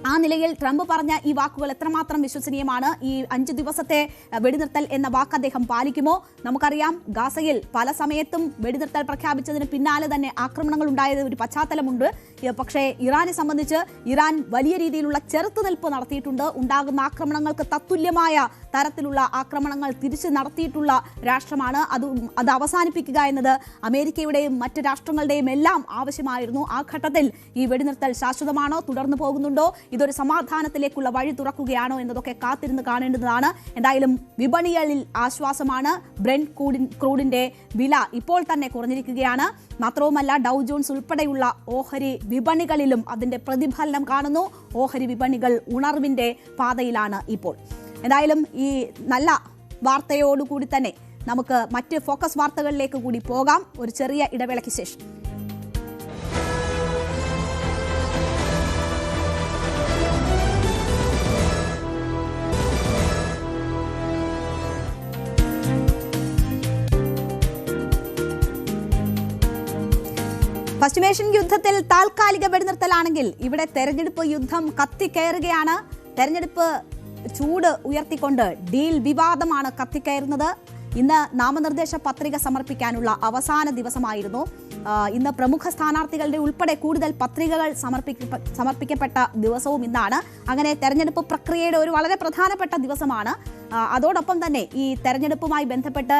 ആ നിലയിൽ ട്രംപ് പറഞ്ഞ ഈ വാക്കുകൾ എത്രമാത്രം വിശ്വസനീയമാണ്? ഈ 5 ദിവസത്തെ വെടിനിർത്തൽ എന്ന വാക്ക് അദ്ദേഹം പാലിക്കുമോ? നമുക്കറിയാം, ഗാസയിൽ പല സമയത്തും വെടിനിർത്തൽ പ്രഖ്യാപിച്ചതിന് പിന്നാലെ തന്നെ ആക്രമണങ്ങൾ ഉണ്ടായത് ഒരു പശ്ചാത്തലമുണ്ട്. പക്ഷേ ഇറാനെ സംബന്ധിച്ച് ഇറാൻ വലിയ രീതിയിലുള്ള ചെറുത്തുനിൽപ്പ് നടത്തിയിട്ടുണ്ട്. ഉണ്ടാകുന്ന ആക്രമണങ്ങൾക്ക് തത്തുല്യമായ തരത്തിലുള്ള ആക്രമണങ്ങൾ തിരിച്ചു നടത്തിയിട്ടുള്ള രാഷ്ട്രമാണ്. അത് അവസാനിപ്പിക്കുക എന്നത് അമേരിക്കയുടെയും മറ്റ് രാഷ്ട്രങ്ങളുടെയും എല്ലാം ആവശ്യമായിരുന്നു. ആ ഘട്ടത്തിൽ ഈ വെടിനിർത്തൽ ശാശ്വതമാണോ, തുടർന്നു പോകുന്നുണ്ടോ, ഇതൊരു സമാധാനത്തിലേക്കുള്ള വഴി തുറക്കുകയാണോ എന്നതൊക്കെ കാത്തിരുന്ന് കാണേണ്ടതാണ്. എന്തായാലും വിപണികളിൽ ആശ്വാസമാണ്. ബ്രെന്റ് ക്രൂഡിന്റെ വില ഇപ്പോൾ തന്നെ കുറഞ്ഞിരിക്കുകയാണ്. മാത്രവുമല്ല, ഡൗ ജോൺസ് ഉൾപ്പെടെയുള്ള ഓഹരി വിപണികളിലും അതിന്റെ പ്രതിഫലനം കാണുന്നു. ഓഹരി വിപണികൾ ഉണർവിന്റെ പാതയിലാണ് ഇപ്പോൾ. എന്തായാലും ഈ നല്ല വാർത്തയോടുകൂടി തന്നെ നമുക്ക് മറ്റ് ഫോക്കസ് വാർത്തകളിലേക്ക് കൂടി പോകാം, ഒരു ചെറിയ ഇടവേളയ്ക്ക് ശേഷം. പശ്ചിമേഷ്യൻ യുദ്ധത്തിൽ താൽക്കാലിക വെടിനിർത്തലാണെങ്കിൽ ഇവിടെ തെരഞ്ഞെടുപ്പ് യുദ്ധം കത്തിക്കയറുകയാണ്. തെരഞ്ഞെടുപ്പ് ചൂട് ഉയർത്തിക്കൊണ്ട് ഡീൽ വിവാദമാണ് കത്തിക്കയറുന്നത്. ഇന്ന് നാമനിർദ്ദേശ പത്രിക സമർപ്പിക്കാനുള്ള അവസാന ദിവസമായിരുന്നു. ഇന്ന് പ്രമുഖ സ്ഥാനാർത്ഥികളുടെ ഉൾപ്പെടെ കൂടുതൽ പത്രികകൾ സമർപ്പിക്കപ്പെട്ട ദിവസവും ഇന്നാണ്. അങ്ങനെ തെരഞ്ഞെടുപ്പ് പ്രക്രിയയുടെ ഒരു വളരെ പ്രധാനപ്പെട്ട ദിവസമാണ്. അതോടൊപ്പം തന്നെ ഈ തെരഞ്ഞെടുപ്പുമായി ബന്ധപ്പെട്ട്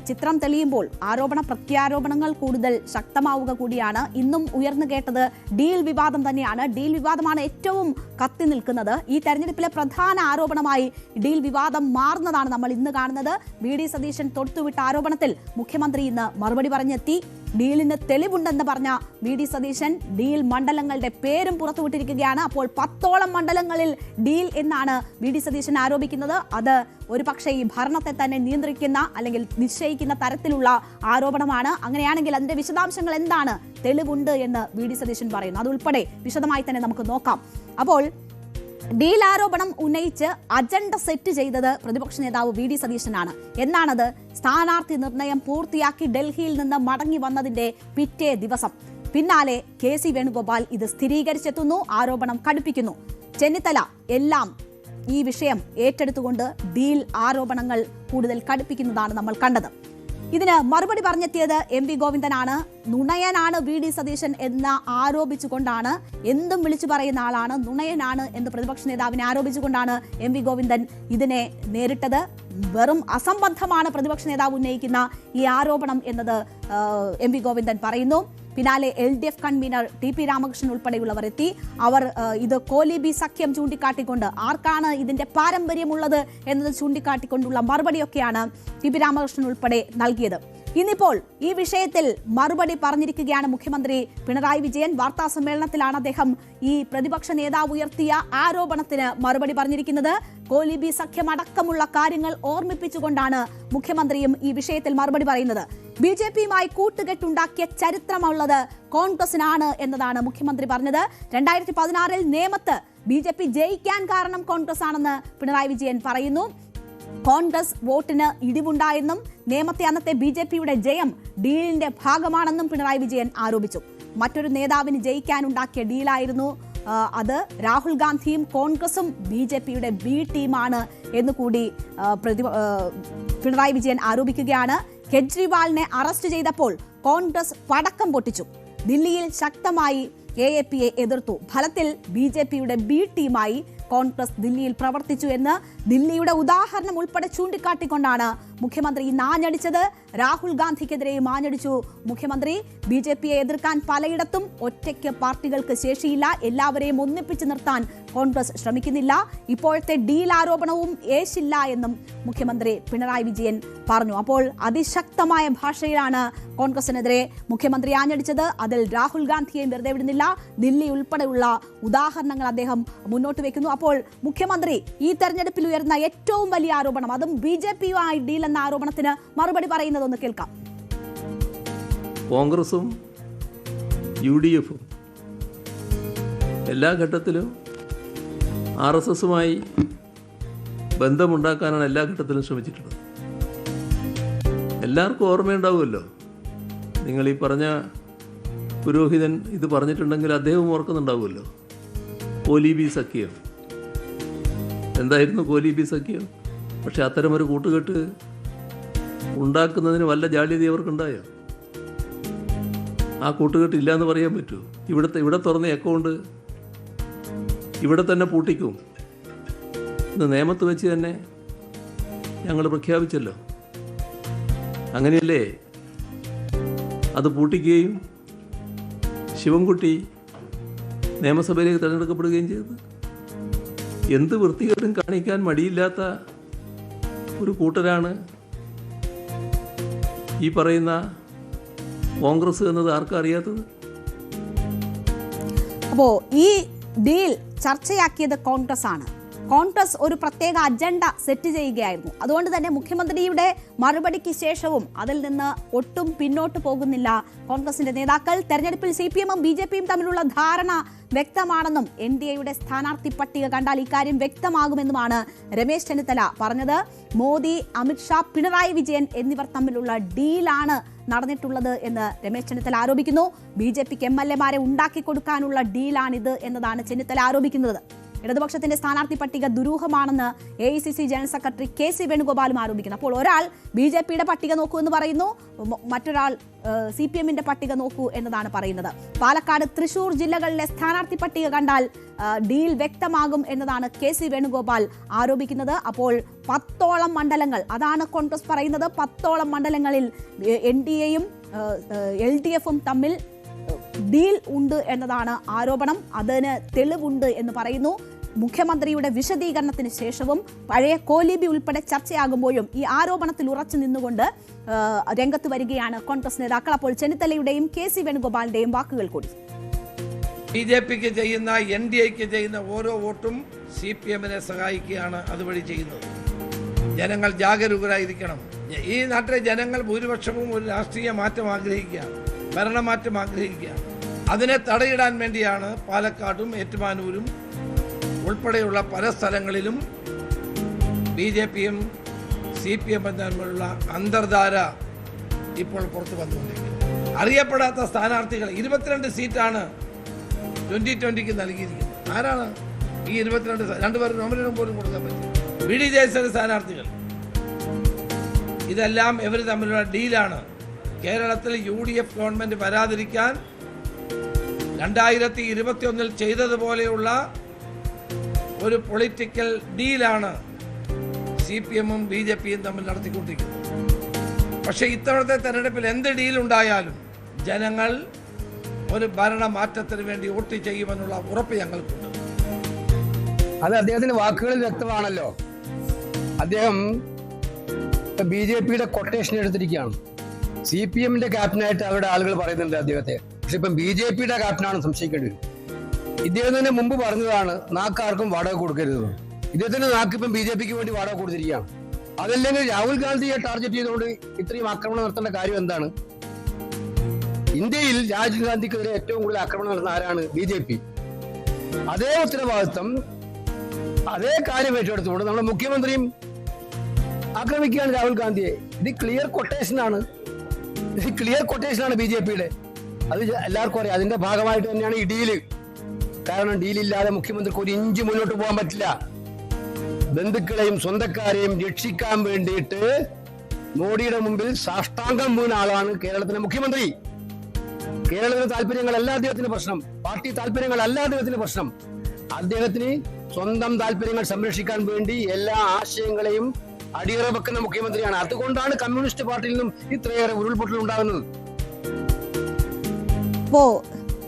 ചിത്രം തെളിയുമ്പോൾ ആരോപണ പ്രത്യാരോപണങ്ങൾ കൂടുതൽ ശക്തമാവുക കൂടിയാണ്. ഇന്നും ഉയർന്നു കേട്ടത് ഡീൽ വിവാദം തന്നെയാണ്. ഡീൽ വിവാദമാണ് ഏറ്റവും കത്തി നിൽക്കുന്നത്. ഈ തെരഞ്ഞെടുപ്പിലെ പ്രധാന ആരോപണമായി ഡീൽ വിവാദം മാറുന്നതാണ് നമ്മൾ ഇന്ന് കാണുന്നത്. വി.ഡി. സതീശൻ തൊടുത്തുവിട്ട ആരോപണത്തിൽ മുഖ്യമന്ത്രി ഇന്ന് മറുപടി പറഞ്ഞെത്തി. ഡീലിന് തെളിവുണ്ടെന്ന് പറഞ്ഞ വി.ഡി. സതീശൻ ഡീൽ മണ്ഡലങ്ങളുടെ പേരും പുറത്തുവിട്ടിരിക്കുകയാണ്. അപ്പോൾ 10ഓളം മണ്ഡലങ്ങളിൽ ഡീൽ എന്നാണ് വി.ഡി. സതീശൻ ആരോപിക്കുന്നത്. അത് ഒരു പക്ഷേ ഈ ഭരണത്തെ തന്നെ നിയന്ത്രിക്കുന്ന അല്ലെങ്കിൽ നിശ്ചയിക്കുന്ന തരത്തിലുള്ള ആരോപണമാണ്. അങ്ങനെയാണെങ്കിൽ അതിന്റെ വിശദാംശങ്ങൾ എന്താണ്, തെളിവുണ്ട് എന്ന് വി.ഡി. സതീശൻ പറയുന്നു. അതുൾപ്പെടെ വിശദമായി തന്നെ നമുക്ക് നോക്കാം. അപ്പോൾ ഡീൽ ആരോപണം ഉന്നയിച്ച് അജണ്ട സെറ്റ് ചെയ്തത് പ്രതിപക്ഷ നേതാവ് വി.ഡി. സതീശനാണ്. എന്നാണത്? സ്ഥാനാർത്ഥി നിർണയം പൂർത്തിയാക്കി ഡൽഹിയിൽ നിന്ന് മടങ്ങി വന്നതിന്റെ പിറ്റേ ദിവസം. പിന്നാലെ കെ.സി. വേണുഗോപാൽ ഇത് സ്ഥിരീകരിച്ചെത്തുന്നു, ആരോപണം കടുപ്പിക്കുന്നു. ചെന്നിത്തല എല്ലാം ഈ വിഷയം ഏറ്റെടുത്തുകൊണ്ട് ഡീൽ ആരോപണങ്ങൾ കൂടുതൽ കടുപ്പിക്കുന്നതാണ് നമ്മൾ കണ്ടത്. ഇതിന് മറുപടി പറഞ്ഞെത്തിയത് എം.വി. ഗോവിന്ദനാണ്. നുണയനാണ് വി.ഡി. സതീശൻ എന്ന് ആരോപിച്ചുകൊണ്ടാണ്, എന്തും വിളിച്ചു പറയുന്ന ആളാണ്, നുണയനാണ് എന്ന് പ്രതിപക്ഷ നേതാവിനെ ആരോപിച്ചുകൊണ്ടാണ് എം.വി. ഗോവിന്ദൻ ഇതിനെ നേരിട്ടത്. വെറും അസംബന്ധമാണ് പ്രതിപക്ഷ നേതാവ് ഉന്നയിക്കുന്ന ഈ ആരോപണം എന്നത് എം.വി. ഗോവിന്ദൻ പറയുന്നു. പിന്നാലെ LDF കൺവീനർ ടി.പി. രാമകൃഷ്ണൻ ഉൾപ്പെടെയുള്ളവർ എത്തി. അവർ ഇത് കോലിബി സഖ്യം ചൂണ്ടിക്കാട്ടിക്കൊണ്ട് ആർക്കാണ് ഇതിന്റെ പാരമ്പര്യമുള്ളത് എന്നത് ചൂണ്ടിക്കാട്ടിക്കൊണ്ടുള്ള മറുപടിയൊക്കെയാണ് ടി.പി. രാമകൃഷ്ണൻ ഉൾപ്പെടെ നൽകിയത്. ഇന്നിപ്പോൾ ഈ വിഷയത്തിൽ മറുപടി പറഞ്ഞിരിക്കുകയാണ് മുഖ്യമന്ത്രി പിണറായി വിജയൻ. വാർത്താ സമ്മേളനത്തിലാണ് അദ്ദേഹം ഈ പ്രതിപക്ഷ നേതാവ് ഉയർത്തിയ ആരോപണത്തിന് മറുപടി പറഞ്ഞിരിക്കുന്നത്. കോലിബി സഖ്യം അടക്കമുള്ള കാര്യങ്ങൾ ഓർമ്മിപ്പിച്ചുകൊണ്ടാണ് മുഖ്യമന്ത്രിയും ഈ വിഷയത്തിൽ മറുപടി പറയുന്നത്. BJPയുമായി കൂട്ടുകെട്ടുണ്ടാക്കിയ ചരിത്രമുള്ളത് കോൺഗ്രസിനാണ് എന്നതാണ് മുഖ്യമന്ത്രി പറഞ്ഞത്. 2016 നേമത്ത് BJP ജയിക്കാൻ കാരണം കോൺഗ്രസ് ആണെന്ന് പിണറായി വിജയൻ പറയുന്നു. കോൺഗ്രസ് വോട്ടിന് ഇടിവുണ്ടായെന്നും നേമത്തെ അന്നത്തെ BJPയുടെ ജയം ഡീലിന്റെ ഭാഗമാണെന്നും പിണറായി വിജയൻ ആരോപിച്ചു. മറ്റൊരു നേതാവിന് ജയിക്കാനുണ്ടാക്കിയ ഡീലായിരുന്നു അത്. രാഹുൽ ഗാന്ധിയും കോൺഗ്രസും BJPയുടെ B ടീമാണ് എന്നുകൂടി പിണറായി വിജയൻ ആരോപിക്കുകയാണ്. കെജ്രിവാളിനെ അറസ്റ്റ് ചെയ്തപ്പോൾ കോൺഗ്രസ് പടക്കം പൊട്ടിച്ചു. ദില്ലിയിൽ ശക്തമായി AAPയെ എതിർത്തു. ഫലത്തിൽ BJPയുടെ B ടീമായി കോൺഗ്രസ് ദില്ലിയിൽ പ്രവർത്തിച്ചു എന്ന് ദില്ലിയുടെ ഉദാഹരണം ഉൾപ്പെടെ ചൂണ്ടിക്കാട്ടിക്കൊണ്ടാണ് മുഖ്യമന്ത്രി ആഞ്ഞടിച്ചത്. രാഹുൽ ഗാന്ധിക്കെതിരെയും ആഞ്ഞടിച്ചു മുഖ്യമന്ത്രി. BJPയെ എതിർക്കാൻ പലയിടത്തും ഒറ്റയ്ക്ക് പാർട്ടികൾക്ക് ശേഷിയില്ല, എല്ലാവരെയും ഒന്നിപ്പിച്ചു നിർത്താൻ കോൺഗ്രസ് ശ്രമിക്കുന്നില്ല. ഇപ്പോഴത്തെ ഡീൽ ആരോപണവും ഏശില്ല എന്നും മുഖ്യമന്ത്രി പിണറായി വിജയൻ പറഞ്ഞു. അപ്പോൾ അതിശക്തമായ ഭാഷയിലാണ് കോൺഗ്രസിനെതിരെ മുഖ്യമന്ത്രി ആഞ്ഞടിച്ചത്. അതിൽ രാഹുൽ ഗാന്ധിയെയും വെറുതെ വിടുന്നില്ല. ദില്ലി ഉൾപ്പെടെയുള്ള ഉദാഹരണങ്ങൾ അദ്ദേഹം മുന്നോട്ട് വെക്കുന്നു. അപ്പോൾ മുഖ്യമന്ത്രി ഈ തെരഞ്ഞെടുപ്പിൽ ഉയർന്ന ഏറ്റവും വലിയ ആരോപണം, അതും BJP-യുമായി ഡീൽ എന്ന ആരോപണത്തിന് മറുപടി പറയുന്നതൊന്ന് കേൾക്കാം. കോൺഗ്രസും UDF-ഉം എല്ലാ ഘട്ടത്തിലും RSS-മായി ബന്ധമുണ്ടാക്കാനാണ് എല്ലാ ഘട്ടത്തിലും ശ്രമിച്ചിട്ടുള്ളത്. എല്ലാവർക്കും ഓർമ്മയുണ്ടാവുമല്ലോ, നിങ്ങൾ ഈ പറഞ്ഞ പുരോഹിതൻ ഇത് പറഞ്ഞിട്ടുണ്ടെങ്കിൽ അദ്ദേഹം ഓർക്കുന്നുണ്ടാവുമല്ലോ. കോലീബി സഖ്യം എന്തായിരുന്നു? കോലീബി സഖ്യം. പക്ഷെ അത്തരമൊരു കൂട്ടുകെട്ട് ഉണ്ടാക്കുന്നതിന് വല്ല ജാള്യത അവർക്കുണ്ടായോ? ആ കൂട്ടുകെട്ട് ഇല്ല എന്ന് പറയാൻ പറ്റുമോ? ഇവിടെ തുറന്ന അക്കൗണ്ട് ഇവിടെ തന്നെ പൂട്ടിക്കും ഇന്ന് നിയമത്ത് വെച്ച് തന്നെ ഞങ്ങൾ പ്രഖ്യാപിച്ചല്ലോ. അങ്ങനെയല്ലേ അത് പൂട്ടിക്കുകയും ശിവൻകുട്ടി നിയമസഭയിലേക്ക് തിരഞ്ഞെടുക്കപ്പെടുകയും ചെയ്തത്? എന്ത് വൃത്തികേടും കാണിക്കാൻ മടിയില്ലാത്ത ഒരു കൂട്ടരാണ് ഈ പറയുന്ന കോൺഗ്രസ് എന്നത് ആർക്കും അറിയാത്തത്. അപ്പോൾ ഈ ഡീൽ ചർച്ചയാക്കിയത് കോൺഗ്രസ് ആണ്. കോൺഗ്രസ് ഒരു പ്രത്യേക അജണ്ട സെറ്റ് ചെയ്യുകയായിരുന്നു. അതുകൊണ്ട് തന്നെ മുഖ്യമന്ത്രിയുടെ മറുപടിക്ക് ശേഷവും അതിൽ നിന്ന് ഒട്ടും പിന്നോട്ട് പോകുന്നില്ല കോൺഗ്രസിന്റെ നേതാക്കൾ. തെരഞ്ഞെടുപ്പിൽ CPM-ഉം BJP-യും തമ്മിലുള്ള ധാരണ വ്യക്തമാണെന്നും NDA-യുടെ സ്ഥാനാർത്ഥി പട്ടിക കണ്ടാൽ ഇക്കാര്യം വ്യക്തമാകുമെന്നുമാണ് രമേശ് ചെന്നിത്തല പറഞ്ഞത്. മോദി, അമിത്ഷാ, പിണറായി വിജയൻ എന്നിവർ തമ്മിലുള്ള ഡീലാണ് നടന്നിട്ടുള്ളത് എന്ന് രമേശ് ചെന്നിത്തല ആരോപിക്കുന്നു. BJP-ക്ക് MLA-മാരെ ഉണ്ടാക്കിക്കൊടുക്കാനുള്ള ഡീലാണിത് എന്നതാണ് ചെന്നിത്തല ആരോപിക്കുന്നത്. ഇടതുപക്ഷത്തിന്റെ സ്ഥാനാർത്ഥി പട്ടിക ദുരൂഹമാണെന്ന് AICC ജനറൽ സെക്രട്ടറി KC വേണുഗോപാലും ആരോപിക്കുന്നു. അപ്പോൾ ഒരാൾ BJP-യുടെ പട്ടിക നോക്കൂ എന്ന് പറയുന്നു, മറ്റൊരാൾ CPM-ന്റെ പട്ടിക നോക്കൂ എന്നതാണ് പറയുന്നത്. പാലക്കാട്, തൃശൂർ ജില്ലകളിലെ സ്ഥാനാർത്ഥി പട്ടിക കണ്ടാൽ ഡീൽ വ്യക്തമാകും എന്നതാണ് KC വേണുഗോപാൽ ആരോപിക്കുന്നത്. അപ്പോൾ 10ഓളം മണ്ഡലങ്ങൾ, അതാണ് കോൺഗ്രസ് പറയുന്നത്, 10ഓളം മണ്ഡലങ്ങളിൽ NDA-യും LDF-ഉം തമ്മിൽ ഡീൽ ഉണ്ട് എന്നതാണ് ആരോപണം. അതിന് തെളിവുണ്ട് എന്ന് പറയുന്നു. മുഖ്യമന്ത്രിയുടെ വിശദീകരണത്തിന് ശേഷവും പഴയ കോലീബി ഉൾപ്പെടെ ചർച്ചയാകുമ്പോഴും ഈ ആരോപണത്തിൽ ഉറച്ചു നിന്നുകൊണ്ട് രംഗത്ത് വരികയാണ് കോൺഗ്രസ് നേതാക്കൾ. അപ്പോൾ ചെന്നിത്തലയുടെയും KC വേണുഗോപാലിന്റെയും വാക്കുകൾ കൂടി. BJP-ക്ക് ചെയ്യുന്ന NDA-ക്ക് ചെയ്യുന്ന ഓരോ വോട്ടും CPM-നെ സഹായിക്കുകയാണ് അതുവഴി ചെയ്യുന്നത്. ജനങ്ങൾ ജാഗരൂകരായിരിക്കണം. ഈ നാട്ടിലെ ജനങ്ങൾ ഭൂരിപക്ഷവും ഒരു രാഷ്ട്രീയ മാറ്റം ആഗ്രഹിക്കുകയാണ്, ഭരണമാറ്റം ആഗ്രഹിക്കുകയാണ്. അതിനെ തടയിടാൻ വേണ്ടിയാണ് പാലക്കാടും ഏറ്റുമാനൂരും ഉൾപ്പെടെയുള്ള പല സ്ഥലങ്ങളിലും BJP-യും CPM-ഉം തമ്മിലുള്ള അന്തർധാര ഇപ്പോൾ പുറത്തു വന്നുകൊണ്ടിരിക്കുന്നത്. അറിയപ്പെടാത്ത സ്ഥാനാർത്ഥികൾ 22 സീറ്റാണ് 2020-ക്ക് നൽകിയിരിക്കുന്നത്. ആരാണ് ഈ 22? 2 പേർ നോമിനേഷൻ പോലും കൊടുക്കാൻ പറ്റും. VD ജയസേന സ്ഥാനാർത്ഥികൾ. ഇതെല്ലാം ഇവർ തമ്മിലുള്ള ഡീലാണ്. കേരളത്തിൽ UDF ഗവൺമെന്റ് വരാതിരിക്കാൻ 2021-ൽ ചെയ്തതുപോലെയുള്ള ഒരു പൊളിറ്റിക്കൽ ഡീലാണ് CPM-ഉം BJP-യും തമ്മിൽ നടത്തിക്കൊണ്ടിരിക്കുന്നത്. പക്ഷേ ഇത്തവണത്തെ തെരഞ്ഞെടുപ്പിൽ എന്ത് ഡീലുണ്ടായാലും ജനങ്ങൾ ഒരു ഭരണമാറ്റത്തിന് വേണ്ടി വോട്ട് ചെയ്യുമെന്നുള്ള ഉറപ്പ് ഞങ്ങൾക്കുണ്ട്. അത് അദ്ദേഹത്തിന്റെ വാക്കുകളിൽ വ്യക്തമാണല്ലോ. അദ്ദേഹം BJP-യുടെ കൊട്ടേഷൻ എടുത്തിരിക്കുകയാണ്. CPM-ന്റെ ക്യാപ്റ്റനായിട്ട് അവരുടെ ആളുകൾ പറയുന്നുണ്ട് അദ്ദേഹത്തെ. പക്ഷെ ഇപ്പം BJP-യുടെ ക്യാപ്റ്റനാണ് സംശയിക്കേണ്ടി വരും. ഇദ്ദേഹം തന്നെ മുമ്പ് പറഞ്ഞതാണ് നാക്കാർക്കും വാടക കൊടുക്കരുത്. ഇദ്ദേഹത്തിന്റെ നാക്ക് ഇപ്പം BJP-ക്ക് വേണ്ടി വാടക കൊടുത്തിരിക്കുകയാണ്. അതല്ലെങ്കിൽ രാഹുൽ ഗാന്ധിയെ ടാർഗറ്റ് ചെയ്തുകൊണ്ട് ഇത്രയും ആക്രമണം നടത്തേണ്ട കാര്യം എന്താണ്? ഇന്ത്യയിൽ രാഹുൽ ഗാന്ധിക്കെതിരെ ഏറ്റവും കൂടുതൽ ആക്രമണം നടത്തുന്ന ആരാണ്? BJP. അതേ ഉത്തരവാദിത്വം, അതേ കാര്യം ഏറ്റെടുത്തുകൊണ്ട് നമ്മുടെ മുഖ്യമന്ത്രിയും ആക്രമിക്കുകയാണ് രാഹുൽ ഗാന്ധിയെ. ഇത് ക്ലിയർ കൊട്ടേഷനാണ് BJP-യുടെ. അത് എല്ലാവർക്കും അറിയാം. അതിന്റെ ഭാഗമായിട്ട് തന്നെയാണ് ഈ ഡീല്. കാരണം ഡീലില്ലാതെ മുഖ്യമന്ത്രിക്ക് ഒരു ഇഞ്ച് മുന്നോട്ട് പോകാൻ പറ്റില്ല. ബന്ധുക്കളെയും സ്വന്തക്കാരെയും രക്ഷിക്കാൻ വേണ്ടിയിട്ട് മോഡിയുടെ മുമ്പിൽ സാഷ്ടാംഗം വീണ ആളാണ് കേരളത്തിലെ മുഖ്യമന്ത്രി. കേരളത്തിലെ താല്പര്യങ്ങളല്ല അദ്ദേഹത്തിന്റെ പ്രശ്നം, പാർട്ടി താല്പര്യങ്ങളല്ല അദ്ദേഹത്തിന്റെ പ്രശ്നം. അദ്ദേഹത്തിന് സ്വന്തം താല്പര്യങ്ങൾ സംരക്ഷിക്കാൻ വേണ്ടി എല്ലാ ആശയങ്ങളെയും അടിയറ വെക്കുന്ന മുഖ്യമന്ത്രിയാണ്. അതുകൊണ്ടാണ് കമ്മ്യൂണിസ്റ്റ് പാർട്ടിയിൽ നിന്നും ഇത്രയേറെ ഉരുൾപൊട്ടൽ ഉണ്ടാകുന്നത്. അപ്പോ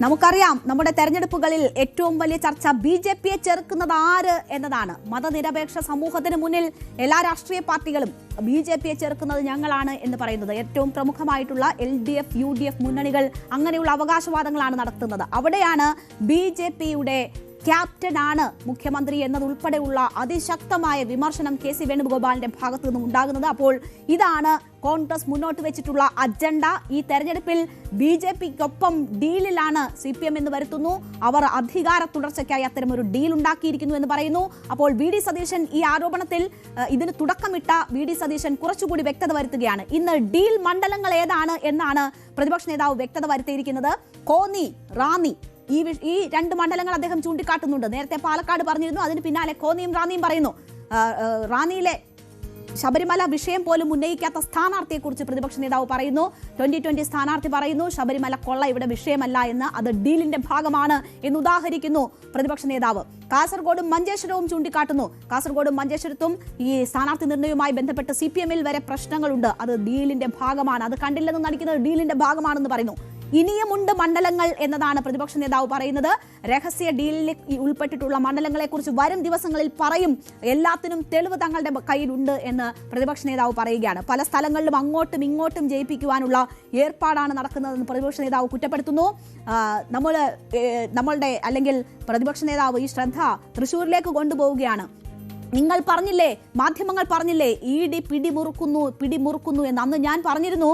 നമുക്കറിയാം നമ്മുടെ തെരഞ്ഞെടുപ്പുകളിൽ ഏറ്റവും വലിയ ചർച്ച BJPയെ ചെറുക്കുന്നത് ആര് എന്നതാണ്. മതനിരപേക്ഷ സമൂഹത്തിന് മുന്നിൽ എല്ലാ രാഷ്ട്രീയ പാർട്ടികളും BJPയെ ചെറുക്കുന്നത് ഞങ്ങളാണ് എന്ന് പറയുന്നത്. ഏറ്റവും പ്രമുഖമായിട്ടുള്ള LDF, UDF മുന്നണികൾ അങ്ങനെയുള്ള അവകാശവാദങ്ങളാണ് നടത്തുന്നത്. അവിടെയാണ് BJPയുടെ ക്യാപ്റ്റനാണ് മുഖ്യമന്ത്രി എന്നതുൾപ്പെടെയുള്ള അതിശക്തമായ വിമർശനം KC വേണുഗോപാലിന്റെ ഭാഗത്തു നിന്നും ഉണ്ടാകുന്നത്. അപ്പോൾ ഇതാണ് കോൺഗ്രസ് മുന്നോട്ട് വെച്ചിട്ടുള്ള അജണ്ട. ഈ തെരഞ്ഞെടുപ്പിൽ BJPക്കൊപ്പം ഡീലിലാണ് CPM എന്ന് വരുത്തുന്നു. അവർ അധികാര തുടർച്ചയ്ക്കായി അത്തരമൊരു ഡീൽ ഉണ്ടാക്കിയിരിക്കുന്നു എന്ന് പറയുന്നു. അപ്പോൾ VD സതീശൻ ഈ ആരോപണത്തിൽ ഇതിന് തുടക്കമിട്ട VD സതീശൻ കുറച്ചുകൂടി വ്യക്തത വരുത്തുകയാണ്. ഇന്ന് ഡീൽ മണ്ഡലങ്ങൾ ഏതാണ് എന്നാണ് പ്രതിപക്ഷ നേതാവ് വ്യക്തത വരുത്തിയിരിക്കുന്നത്. കോന്നി, റാന്നി ഈ രണ്ട് മണ്ഡലങ്ങൾ അദ്ദേഹം ചൂണ്ടിക്കാട്ടുന്നുണ്ട്. നേരത്തെ പാലക്കാട് പറഞ്ഞിരുന്നു, അതിന് പിന്നാലെ കോന്നിയും റാന്നിയും പറയുന്നു. റാന്നിയിലെ ശബരിമല വിഷയം പോലും ഉന്നയിക്കാത്ത സ്ഥാനാർത്ഥിയെക്കുറിച്ച് പ്രതിപക്ഷ നേതാവ് പറയുന്നു. 2020 സ്ഥാനാർത്ഥി പറയുന്നു ശബരിമല കൊള്ള ഇവിടെ വിഷയമല്ല എന്ന്, അത് ഡീലിന്റെ ഭാഗമാണ് എന്ന് ഉദാഹരിക്കുന്നു പ്രതിപക്ഷ നേതാവ്. കാസർഗോഡും മഞ്ചേശ്വരവും ചൂണ്ടിക്കാട്ടുന്നു. കാസർഗോഡും മഞ്ചേശ്വരത്തും ഈ സ്ഥാനാർത്ഥി നിർണയവുമായി ബന്ധപ്പെട്ട് CPM-ൽ വരെ പ്രശ്നങ്ങളുണ്ട്, അത് ഡീലിന്റെ ഭാഗമാണ്, അത് കണ്ടില്ലെന്ന് നടിക്കുന്നത് ഡീലിന്റെ ഭാഗമാണെന്ന് പറയുന്നു. ഇനിയുമുണ്ട് മണ്ഡലങ്ങൾ എന്നതാണ് പ്രതിപക്ഷ നേതാവ് പറയുന്നത്. രഹസ്യ ഡീലിൽ ഉൾപ്പെട്ടിട്ടുള്ള മണ്ഡലങ്ങളെക്കുറിച്ച് വരും ദിവസങ്ങളിൽ പറയും, എല്ലാത്തിനും തെളിവ് തങ്ങളുടെ കയ്യിലുണ്ട് എന്ന് പ്രതിപക്ഷ നേതാവ് പറയുകയാണ്. പല സ്ഥലങ്ങളിലും അങ്ങോട്ടും ഇങ്ങോട്ടും ജയിപ്പിക്കുവാനുള്ള ഏർപ്പാടാണ് നടക്കുന്നതെന്ന് പ്രതിപക്ഷ നേതാവ് കുറ്റപ്പെടുത്തുന്നു. നമ്മളുടെ അല്ലെങ്കിൽ പ്രതിപക്ഷ നേതാവ് ഈ ശ്രദ്ധ തൃശ്ശൂരിലേക്ക് കൊണ്ടുപോവുകയാണ്. നിങ്ങൾ പറഞ്ഞില്ലേ, മാധ്യമങ്ങൾ പറഞ്ഞില്ലേ ED പിടിമുറുക്കുന്നു എന്ന്. അന്ന് ഞാൻ പറഞ്ഞിരുന്നു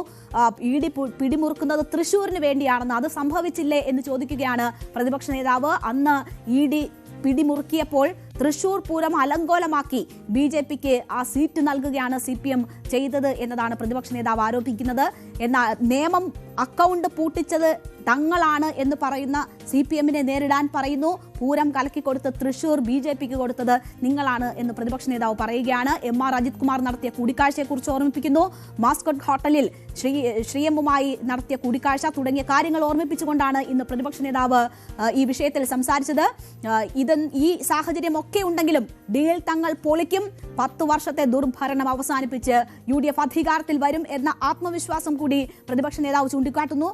ED പിടിമുറുക്കുന്നത് തൃശ്ശൂരിന് വേണ്ടിയാണെന്ന്. അത് സംഭവിച്ചില്ലേ എന്ന് ചോദിക്കുകയാണ് പ്രതിപക്ഷ നേതാവ്. അന്ന് ED പിടിമുറുക്കിയപ്പോൾ തൃശൂർ പൂരം അലങ്കോലമാക്കി BJPക്ക് ആ സീറ്റ് നൽകുകയാണ് CPM ചെയ്തത് എന്നതാണ് പ്രതിപക്ഷ നേതാവ് ആരോപിക്കുന്നത്. എന്നാൽ നിയമം അക്കൗണ്ട് പൂട്ടിച്ചത് തങ്ങളാണ് എന്ന് പറയുന്ന CPM-നെ നേരിടാൻ പറയുന്നു. പൂരം കലക്കിക്കൊടുത്ത് തൃശൂർ BJPക്ക് കൊടുത്തത് നിങ്ങളാണ് എന്ന് പ്രതിപക്ഷ നേതാവ് പറയുകയാണ്. MR അജിത് കുമാർ നടത്തിയ കൂടിക്കാഴ്ചയെക്കുറിച്ച് ഓർമ്മിപ്പിക്കുന്നു. മാസ്കോട്ട് ഹോട്ടലിൽ ശ്രീഎമ്മുമായി നടത്തിയ കൂടിക്കാഴ്ച തുടങ്ങിയ കാര്യങ്ങൾ ഓർമ്മിപ്പിച്ചുകൊണ്ടാണ് ഇന്ന് പ്രതിപക്ഷ നേതാവ് ഈ വിഷയത്തിൽ സംസാരിച്ചത്. ഈ സാഹചര്യം ഒക്കെ ഉണ്ടെങ്കിലും ഡീൽ തങ്ങൾ പൊളിക്കും, 10 വർഷത്തെ ദുർഭരണം അവസാനിപ്പിച്ച് UDF അധികാരത്തിൽ വരും എന്ന ആത്മവിശ്വാസം കൂടി പ്രതിപക്ഷ നേതാവ് ചൂണ്ടിക്കാട്ടുന്നു.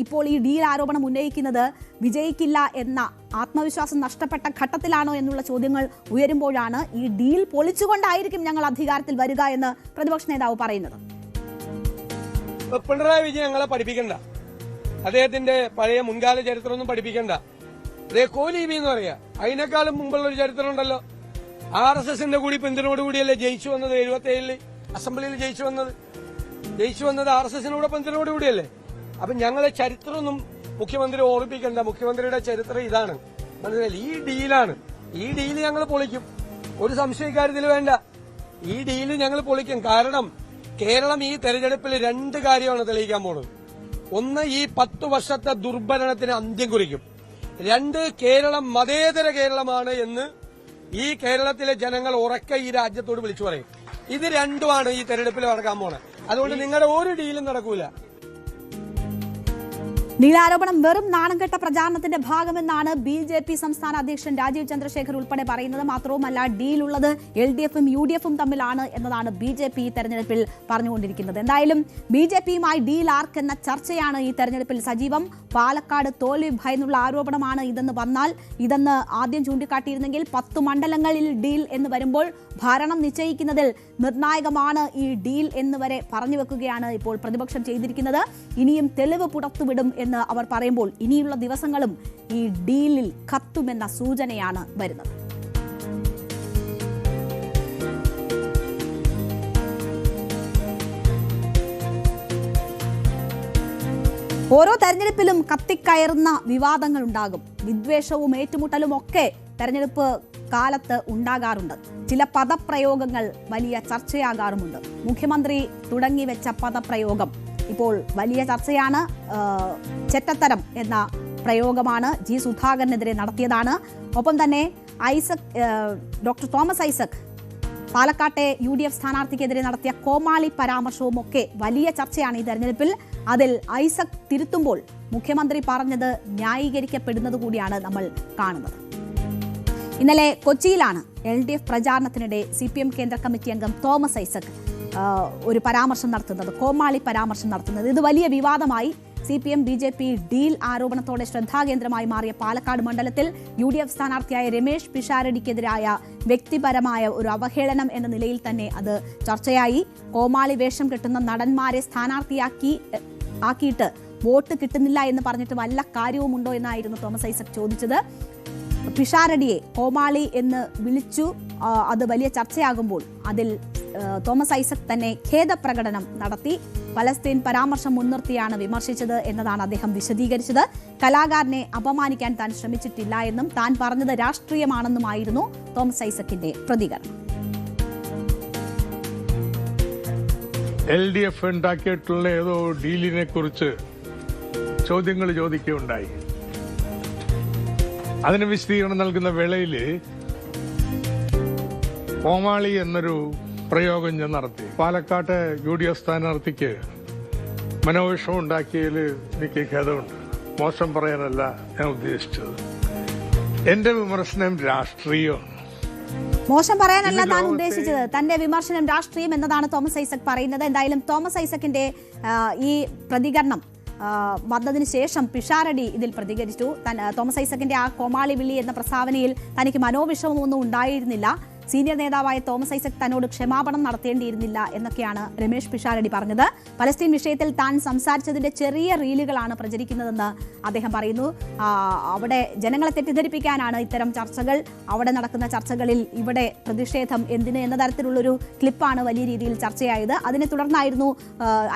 ഇപ്പോൾ ഈ ഡീൽ ആരോപണം ഉന്നയിക്കുന്നത് വിജയിക്കില്ല എന്ന ആത്മവിശ്വാസം നഷ്ടപ്പെട്ട ഘട്ടത്തിലാണോ എന്നുള്ള ചോദ്യങ്ങൾ ഉയരുമ്പോഴാണ് ഈ ഡീൽ പൊളിച്ചുകൊണ്ടായിരിക്കും ഞങ്ങൾ അധികാരത്തിൽ വരിക എന്ന് പ്രതിപക്ഷ നേതാവ് പറയുന്നത്. പിണറായി വിജയൻ ഞങ്ങളെ പഠിപ്പിക്കണ്ട, അദ്ദേഹത്തിന്റെ പഴയ മുൻകാല ചരിത്രമൊന്നും പഠിപ്പിക്കണ്ട. അതേ കോലീബി എന്ന് പറയാ, അതിനേക്കാളും മുമ്പുള്ള ഒരു ചരിത്രം ഉണ്ടല്ലോ. RSSന്റെ കൂടി പിന്തുണയോടുകൂടിയല്ലേ ജയിച്ചു വന്നത്. 77 അസംബ്ലിയിൽ ജയിച്ചു വന്നത് RSSനോട് പിന്തുണയോടുകൂടിയല്ലേ. അപ്പൊ ഞങ്ങളെ ചരിത്രമൊന്നും മുഖ്യമന്ത്രി ഓർമ്മിപ്പിക്കണ്ട. മുഖ്യമന്ത്രിയുടെ ചരിത്രം ഇതാണ്, മനസ്സിലായി. ഈ ഡീലാണ്, ഈ ഡീല് ഞങ്ങൾ പൊളിക്കും, ഒരു സംശയ കാര്യത്തിൽ വേണ്ട. ഈ ഡീല് ഞങ്ങൾ പൊളിക്കും. കാരണം കേരളം ഈ തെരഞ്ഞെടുപ്പിൽ 2 കാര്യമാണ് തെളിയിക്കാൻ പോകുന്നത്. ഒന്ന്, ഈ 10 വർഷത്തെ ദുർഭരണത്തിന് അന്ത്യം കുറിക്കും. 2, കേരളം മതേതര കേരളമാണ് എന്ന് ഈ കേരളത്തിലെ ജനങ്ങൾ ഉറക്കെ ഈ രാജ്യത്തോട് വിളിച്ചു പറയും. ഇത് രണ്ടുമാണ് ഈ തെരഞ്ഞെടുപ്പിൽ നടക്കാൻ പോണത്. അതുകൊണ്ട് നിങ്ങളുടെ ഒരു ഡീലും നടക്കൂല. ഡീലാരോപണം വെറും നാണംകെട്ട പ്രചാരണത്തിന്റെ ഭാഗമെന്നാണ് BJP സംസ്ഥാന അധ്യക്ഷൻ രാജീവ് ചന്ദ്രശേഖർ ഉൾപ്പെടെ പറയുന്നത്. മാത്രവുമല്ല, ഡീലുള്ളത് LDF-ഉം UDF-ഉം തമ്മിലാണ് എന്നതാണ് BJP ഈ തെരഞ്ഞെടുപ്പിൽ പറഞ്ഞുകൊണ്ടിരിക്കുന്നത്. എന്തായാലും BJP-യുമായി ഡീൽ ആർക്കെന്ന ചർച്ചയാണ് ഈ തെരഞ്ഞെടുപ്പിൽ സജീവം. പാലക്കാട് തോൽവി ഭയന്നുള്ള ആരോപണമാണ് ഇതെന്ന് ആദ്യം ചൂണ്ടിക്കാട്ടിയിരുന്നെങ്കിൽ 10 മണ്ഡലങ്ങളിൽ ഡീൽ എന്ന് വരുമ്പോൾ ഭരണം നിശ്ചയിക്കുന്നതിൽ നിർണായകമാണ് ഈ ഡീൽ എന്ന് വരെ പറഞ്ഞു വെക്കുകയാണ് ഇപ്പോൾ പ്രതിപക്ഷം ചെയ്തിരിക്കുന്നത്. ഇനിയും തെളിവ് പുറത്തുവിടും എന്ന് അവർ പറയുമ്പോൾ ഇനിയുള്ള ദിവസങ്ങളും ഈ ഡീലിൽ കത്തുമെന്ന സൂചനയാണ് വരുന്നത്. ഓരോ തെരഞ്ഞെടുപ്പിലും കത്തിക്കയറുന്ന വിവാദങ്ങൾ ഉണ്ടാകും. വിദ്വേഷവും ഏറ്റുമുട്ടലും ഒക്കെ തെരഞ്ഞെടുപ്പ് കാലത്ത് ഉണ്ടാകാറുണ്ട്. ചില പദപ്രയോഗങ്ങൾ വലിയ ചർച്ചയാകാറുമുണ്ട്. മുഖ്യമന്ത്രി തുടങ്ങിവെച്ച പദപ്രയോഗം ഇപ്പോൾ വലിയ ചർച്ചയാണ്. ചെറ്റത്തരം എന്ന പ്രയോഗമാണ് G. സുധാകരനെതിരെ നടത്തിയതാണ്. ഒപ്പം തന്നെ ഡോക്ടർ തോമസ് ഐസക് പാലക്കാട്ടെ UDF സ്ഥാനാർത്ഥിക്കെതിരെ നടത്തിയ കോമാളി പരാമർശവും ഒക്കെ വലിയ ചർച്ചയാണ് ഈ തെരഞ്ഞെടുപ്പിൽ. അതിൽ ഐസക് തിരുത്തുമ്പോൾ മുഖ്യമന്ത്രി പറഞ്ഞത് ന്യായീകരിക്കപ്പെടുന്നത് കൂടിയാണ് നമ്മൾ കാണുന്നത്. ഇന്നലെ കൊച്ചിയിലാണ് LDF പ്രചാരണത്തിനിടെ CPM കേന്ദ്ര കമ്മിറ്റി അംഗം തോമസ് ഐസക് ഒരു പരാമർശം നടത്തുന്നത്, കോമാളി പരാമർശം നടത്തുന്നത്. ഇത് വലിയ വിവാദമായി. CPM BJP ഡീൽ ആരോപണത്തോടെ ശ്രദ്ധാകേന്ദ്രമായി മാറിയ പാലക്കാട് മണ്ഡലത്തിൽ UDF സ്ഥാനാർത്ഥിയായ രമേശ് പിഷാരടിക്കെതിരായ വ്യക്തിപരമായ ഒരു അവഹേളനം എന്ന നിലയിൽ തന്നെ അത് ചർച്ചയായി. കോമാളി വേഷം കെട്ടുന്ന നടന്മാരെ സ്ഥാനാർത്ഥിയാക്കിയിട്ട് വോട്ട് കിട്ടുന്നില്ല എന്ന് പറഞ്ഞിട്ട് വല്ല കാര്യവുമുണ്ടോ എന്നായിരുന്നു തോമസ് ഐസക് ചോദിച്ചത്. പിഷാരടിയെ കോമാളി എന്ന് വിളിച്ചു. അത് വലിയ ചർച്ചയാകുമ്പോൾ അതിൽ തോമസ് ഐസക് തന്നെ ഖേദപ്രകടനം നടത്തി. പലസ്തീൻ പരാമർശം മുൻനിർത്തിയാണ് വിമർശിച്ചത് എന്നതാണ് അദ്ദേഹം വിശദീകരിച്ചത്. കലാകാരനെ അപമാനിക്കാൻ താൻ ശ്രമിച്ചിട്ടില്ല എന്നും താൻ പറഞ്ഞത് രാഷ്ട്രീയമാണെന്നുമായിരുന്നു തോമസ് ഐസക്കിന്റെ പ്രതികരണം. LDF ഉണ്ടാക്കിയിട്ടുള്ള ഏതോ ഡീലിനെ കുറിച്ച് ചോദ്യങ്ങൾ ചോദിക്കുകയുണ്ടായി. അതിന് വിശദീകരണം നൽകുന്ന വേളയിൽ കോമാളി എന്നൊരു പ്രയോഗം ഞാൻ നടത്തി. പാലക്കാട്ടെ UDF സ്ഥാനാർത്ഥിക്ക് മനോവിഷമം ഉണ്ടാക്കിയതിൽ എനിക്ക് ഖേദമുണ്ട്. മോശം പറയാനല്ല ഞാൻ ഉദ്ദേശിച്ചത്. എന്റെ വിമർശനം രാഷ്ട്രീയമാണ്. മോശം പറയാനല്ല താൻ ഉദ്ദേശിച്ചത്. തന്റെ വിമർശനം രാഷ്ട്രീയം എന്നതാണ് തോമസ് ഐസക് പറയുന്നത്. എന്തായാലും തോമസ് ഐസക്കിന്റെ ഈ പ്രതികരണം വന്നതിന് ശേഷം പിഷാരടി ഇതിൽ പ്രതികരിച്ചു. തോമസ് ഐസക്കിന്റെ ആ കോമാളി വിളി എന്ന പ്രസ്താവനയിൽ തനിക്ക് മനോവിഷമമൊന്നും ഉണ്ടായിരുന്നില്ല. സീനിയർ നേതാവായ തോമസ് ഐസക് തന്നോട് ക്ഷമാപണം നടത്തേണ്ടിയിരുന്നില്ല എന്നൊക്കെയാണ് രമേശ് പിഷാരടി പറഞ്ഞത്. പലസ്തീൻ വിഷയത്തിൽ താൻ സംസാരിച്ചതിന്റെ ചെറിയ റീലുകളാണ് പ്രചരിക്കുന്നതെന്ന് അദ്ദേഹം പറയുന്നു. അവിടെ ജനങ്ങളെ തെറ്റിദ്ധരിപ്പിക്കാനാണ് ഇത്തരം ചർച്ചകൾ. അവിടെ നടക്കുന്ന ചർച്ചകളിൽ ഇവിടെ പ്രതിഷേധം എന്തിന് എന്ന തരത്തിലുള്ളൊരു ക്ലിപ്പാണ് വലിയ രീതിയിൽ ചർച്ചയായത്. അതിനെ തുടർന്നായിരുന്നു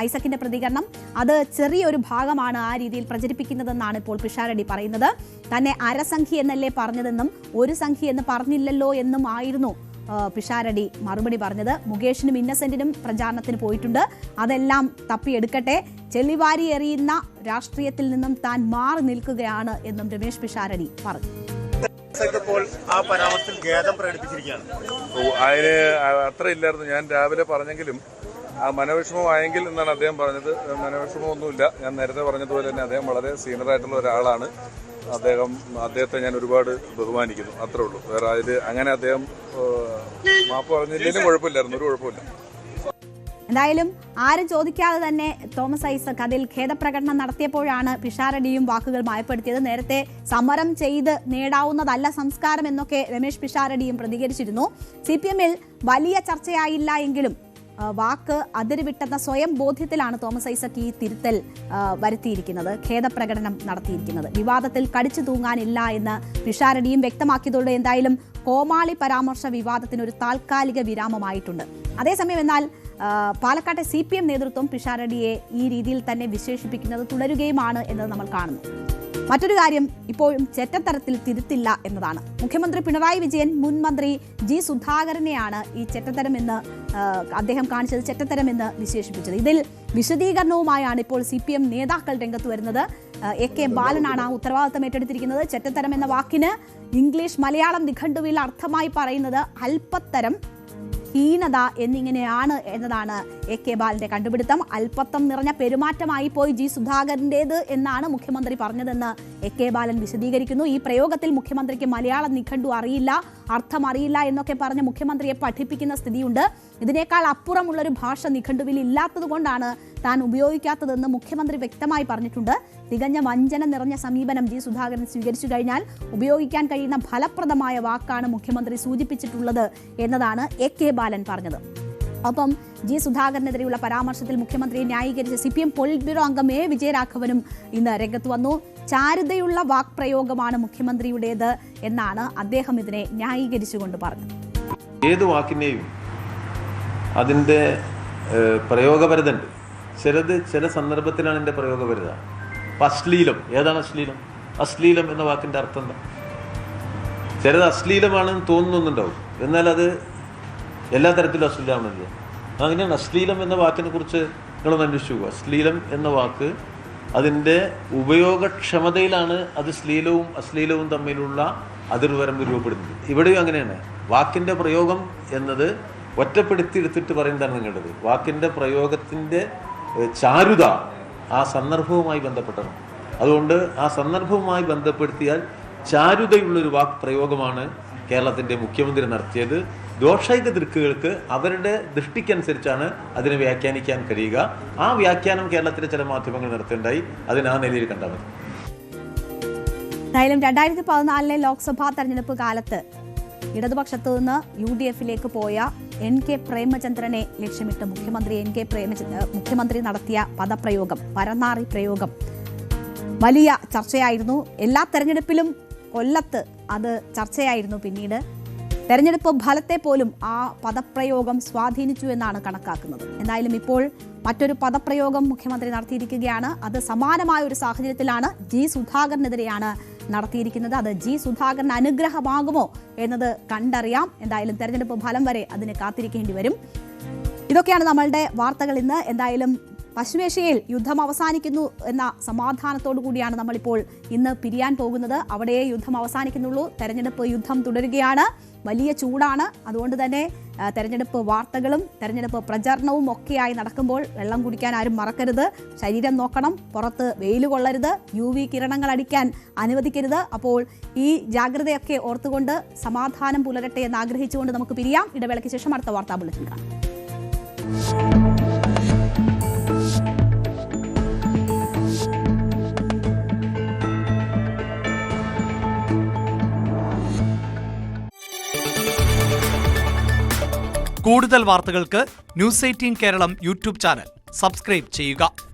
ഐസക്കിന്റെ പ്രതികരണം. അത് ചെറിയൊരു ഭാഗമാണ് ആ രീതിയിൽ പ്രചരിപ്പിക്കുന്നതെന്നാണ് ഇപ്പോൾ പിഷാരടി പറയുന്നത്. തന്നെ അരസംഖ്യ എന്നല്ലേ പറഞ്ഞതെന്നും ഒരു സംഖ്യ എന്ന് പറഞ്ഞില്ലല്ലോ എന്നും ആയിരുന്നു പിഷാരടി മറുപടി പറഞ്ഞത്. മുകേഷിനും ഇന്നസെന്റിനും പ്രചാരണത്തിന് പോയിട്ടുണ്ട്. അതെല്ലാം തപ്പിയെടുക്കട്ടെ. ചെളിവാരി എറിയുന്ന രാഷ്ട്രീയത്തിൽ നിന്നും താൻ മാറി നിൽക്കുകയാണ് എന്നും രമേശ് പിഷാരടി പറഞ്ഞു. ആ പരാമർശത്തിൽ ഖേദം പ്രകടിപ്പിച്ചിരിക്കുകയാണ്. അതിന് അത്ര ഇല്ലായിരുന്നു. ഞാൻ രാവിലെ പറഞ്ഞെങ്കിലും ആ മനോവിഷമമായെങ്കിൽ എന്നാണ് അദ്ദേഹം പറഞ്ഞത്. മനോവിഷമമൊന്നുമില്ല. ഞാൻ നേരത്തെ പറഞ്ഞതുപോലെ തന്നെ അദ്ദേഹം വളരെ സീനിയറായിട്ടുള്ള ഒരാളാണ്. അദ്ദേഹത്തെ ഞാൻ ഒരുപാട് ബഹുമാനിക്കുന്നു. അത്രേ ഉള്ളൂ. വേറെ അതിൽ അങ്ങനെ അദ്ദേഹം മാപ്പ് പറഞ്ഞില്ലെങ്കിലും കുഴപ്പമില്ലായിരുന്നു. ഒരു കുഴപ്പമില്ല. എന്തായാലും ആരും ചോദിക്കാതെ തന്നെ തോമസ് ഐസക് അതിൽ ഖേദപ്രകടനം നടത്തിയപ്പോഴാണ് പിഷാരടിയും വാക്കുകൾ മയപ്പെടുത്തിയത്. നേരത്തെ സമരം ചെയ്ത് നേടാവുന്നതല്ല സംസ്കാരം എന്നൊക്കെ രമേശ് പിഷാരടിയും പ്രതികരിച്ചിരുന്നു. CPM-ൽ വലിയ ചർച്ചയായില്ല എങ്കിലും വാക്ക് അതിരുവിട്ടെന്ന സ്വയം ബോധ്യത്തിലാണ് തോമസ് ഐസക് ഈ തിരുത്തൽ വരുത്തിയിരിക്കുന്നത്, ഖേദപ്രകടനം നടത്തിയിരിക്കുന്നത്. വിവാദത്തിൽ കടിച്ചു തൂങ്ങാനില്ല എന്ന് പിഷാരടിയും വ്യക്തമാക്കിയതോടെ എന്തായാലും കോമാളി പരാമർശ വിവാദത്തിന് ഒരു താൽക്കാലിക വിരാമമായിട്ടുണ്ട്. അതേസമയം എന്നാൽ പാലക്കാട്ടെ CPM നേതൃത്വം പിഷാരടിയെ ഈ രീതിയിൽ തന്നെ വിശേഷിപ്പിക്കുന്നത് തുടരുകയുമാണ് എന്നത് നമ്മൾ കാണുന്നു. മറ്റൊരു കാര്യം ഇപ്പോഴും ചെറ്റത്തരത്തിൽ തിരുത്തില്ല എന്നതാണ്. മുഖ്യമന്ത്രി പിണറായി വിജയൻ മുൻ മന്ത്രി G. സുധാകരനെയാണ് ഈ ചെറ്റത്തരമെന്ന് അദ്ദേഹം കാണിച്ചത് ചെറ്റത്തരമെന്ന് വിശേഷിപ്പിച്ചത്. ഇതിൽ വിശദീകരണവുമായാണ് ഇപ്പോൾ CPM നേതാക്കൾ രംഗത്ത് വരുന്നത്. AK ബാലനാണ് ആ ഉത്തരവാദിത്തം ഏറ്റെടുത്തിരിക്കുന്നത്. ചെറ്റത്തരം എന്ന വാക്കിന് ഇംഗ്ലീഷ് മലയാളം നിഘണ്ടുവിൽ അർത്ഥമായി പറയുന്നത് അല്പത്തരം, ഹീനത എന്നിങ്ങനെയാണ് എന്നതാണ് AK ബാലന്റെ കണ്ടുപിടുത്തം. അല്പത്തം നിറഞ്ഞ പെരുമാറ്റമായി പോയി G. സുധാകരന്റേത് എന്നാണ് മുഖ്യമന്ത്രി പറഞ്ഞതെന്ന് AK ബാലൻ വിശദീകരിക്കുന്നു. ഈ പ്രയോഗത്തിൽ മുഖ്യമന്ത്രിക്ക് മലയാളം നിഘണ്ടു അറിയില്ല, അർത്ഥം അറിയില്ല എന്നൊക്കെ പറഞ്ഞ് മുഖ്യമന്ത്രിയെ പഠിപ്പിക്കുന്ന സ്ഥിതിയുണ്ട്. ഇതിനേക്കാൾ അപ്പുറമുള്ളൊരു ഭാഷ നിഘണ്ടുവിൽ ഇല്ലാത്തതുകൊണ്ടാണ് താൻ ഉപയോഗിക്കാത്തതെന്ന് മുഖ്യമന്ത്രി വ്യക്തമായി പറഞ്ഞിട്ടുണ്ട്. തികഞ്ഞ വഞ്ചന നിറഞ്ഞ സമീപനം G. സുധാകരൻ സ്വീകരിച്ചു കഴിഞ്ഞാൽ ഉപയോഗിക്കാൻ കഴിയുന്ന ഫലപ്രദമായ വാക്കാണ് മുഖ്യമന്ത്രി സൂചിപ്പിച്ചിട്ടുള്ളത് എന്നതാണ് AK ബാലൻ പറഞ്ഞത്. ഒപ്പം G. സുധാകരനെതിരെയുള്ള പരാമർശത്തിൽ മുഖ്യമന്ത്രിയെ ന്യായീകരിച്ച CPM പോളിറ്റ് ബ്യൂറോ അംഗം A. വിജയരാഘവനും ഇന്ന് രംഗത്ത് വന്നു. ചാരുതയുള്ള വാക്പ്രയോഗമാണ് മുഖ്യമന്ത്രിയുടേത് എന്നാണ് അദ്ദേഹം ഇതിനെ ന്യായീകരിച്ചുകൊണ്ട് പറഞ്ഞത്. ഏത് വാക്കിനെയും അതിൻ്റെ പ്രയോഗപരതയുണ്ട്. ചില സന്ദർഭത്തിലാണ് എൻ്റെ പ്രയോഗപരത. അപ്പം അശ്ലീലം, ഏതാണ് അശ്ലീലം? അശ്ലീലം എന്ന വാക്കിൻ്റെ അർത്ഥം എന്താ? ചിലത് അശ്ലീലമാണെന്ന് തോന്നുന്നുണ്ടാവും, എന്നാൽ അത് എല്ലാ തരത്തിലും അശ്ലീലമാണല്ലോ. അങ്ങനെയാണ് അശ്ലീലം എന്ന വാക്കിനെ കുറിച്ച് നിങ്ങളൊന്ന് അന്വേഷിച്ചു പോകുക. അശ്ലീലം എന്ന വാക്ക് അതിൻ്റെ ഉപയോഗക്ഷമതയിലാണ് അത് ശ്ലീലവും അശ്ലീലവും തമ്മിലുള്ള അതിർവരമ്പ് രൂപപ്പെടുന്നത്. ഇവിടെയും അങ്ങനെയാണ്. വാക്കിൻ്റെ പ്രയോഗം എന്നത് ഒറ്റപ്പെടുത്തി എടുത്തിട്ട് പറയുന്നതാണ് നിങ്ങളുടേത്. വാക്കിൻ്റെ പ്രയോഗത്തിൻ്റെ ചാരുത ആ സന്ദർഭവുമായി ബന്ധപ്പെട്ടതാണ്. അതുകൊണ്ട് ആ സന്ദർഭവുമായി ബന്ധപ്പെടുത്തിയാൽ ചാരുതയുള്ളൊരു വാക്ക് പ്രയോഗമാണ് കേരളത്തിൻ്റെ മുഖ്യമന്ത്രി നടത്തിയത്. ദോഷൈക ദൃക്കുകൾക്ക് അവരുടെ ദൃഷ്ടിക്കനുസരിച്ചാണ് അതിനെ വ്യാഖ്യാനിക്കാൻ കഴിയുക. ആ വ്യാഖ്യാനം കേരളത്തിലെ ചില മാധ്യമങ്ങൾ നടത്തേണ്ടായി. അതിന് ആ നിലയിൽ കണ്ടാൽ മതി. എന്തായാലും 2014 ലോക്സഭാ തെരഞ്ഞെടുപ്പ് കാലത്ത് ഇടതുപക്ഷത്തു നിന്ന് UDF-ലേക്ക് പോയ NK പ്രേമചന്ദ്രനെ ലക്ഷ്യമിട്ട് മുഖ്യമന്ത്രി നടത്തിയ പദപ്രയോഗം, പരനാറി പ്രയോഗം വലിയ ചർച്ചയായിരുന്നു. എല്ലാ തെരഞ്ഞെടുപ്പിലും കൊല്ലത്ത് അത് ചർച്ചയായിരുന്നു. പിന്നീട് തെരഞ്ഞെടുപ്പ് ഫലത്തെ പോലും ആ പദപ്രയോഗം സ്വാധീനിച്ചു എന്നാണ് കണക്കാക്കുന്നത്. എന്തായാലും ഇപ്പോൾ മറ്റൊരു പദപ്രയോഗം മുഖ്യമന്ത്രി നടത്തിയിരിക്കുകയാണ്. അത് സമാനമായ ഒരു സാഹചര്യത്തിലാണ് G. സുധാകരനെതിരെയാണ് നടത്തിയിരിക്കുന്നത്. അത് G. സുധാകരന് അനുഗ്രഹമാകുമോ എന്നത് കണ്ടറിയാം. എന്തായാലും തെരഞ്ഞെടുപ്പ് ഫലം വരെ അതിന് കാത്തിരിക്കേണ്ടി വരും. ഇതൊക്കെയാണ് നമ്മളുടെ വാർത്തകൾ ഇന്ന്. എന്തായാലും പശ്ചിമേഷ്യയിൽ യുദ്ധം അവസാനിക്കുന്നു എന്ന സമാധാനത്തോടു കൂടിയാണ് നമ്മളിപ്പോൾ ഇന്ന് പിരിയാൻ പോകുന്നത്. അവിടെ യുദ്ധം അവസാനിക്കുന്നുള്ളൂ. തെരഞ്ഞെടുപ്പ് യുദ്ധം തുടരുകയാണ്. വലിയ ചൂടാണ്. അതുകൊണ്ട് തന്നെ തെരഞ്ഞെടുപ്പ് വാർത്തകളും തെരഞ്ഞെടുപ്പ് പ്രചരണവും ഒക്കെയായി നടക്കുമ്പോൾ വെള്ളം കുടിക്കാൻ ആരും മറക്കരുത്. ശരീരം നോക്കണം. പുറത്ത് വെയിൽ കൊള്ളരുത്. UV കിരണങ്ങൾ അടിക്കാൻ അനുവദിക്കരുത്. അപ്പോൾ ഈ ജാഗ്രതയൊക്കെ ഓർത്തുകൊണ്ട് സമാധാനം പുലരട്ടെ എന്ന് ആഗ്രഹിച്ചുകൊണ്ട് നമുക്ക് പിരിയാം. ഇടവേളയ്ക്ക് ശേഷം അടുത്ത വാർത്താ ബുള്ളറ്റിൻ കാണാം. കൂടുതൽ വാർത്തകൾക്ക് News 18 കേരളം യൂട്യൂബ് ചാനൽ സബ്സ്ക്രൈബ് ചെയ്യുക.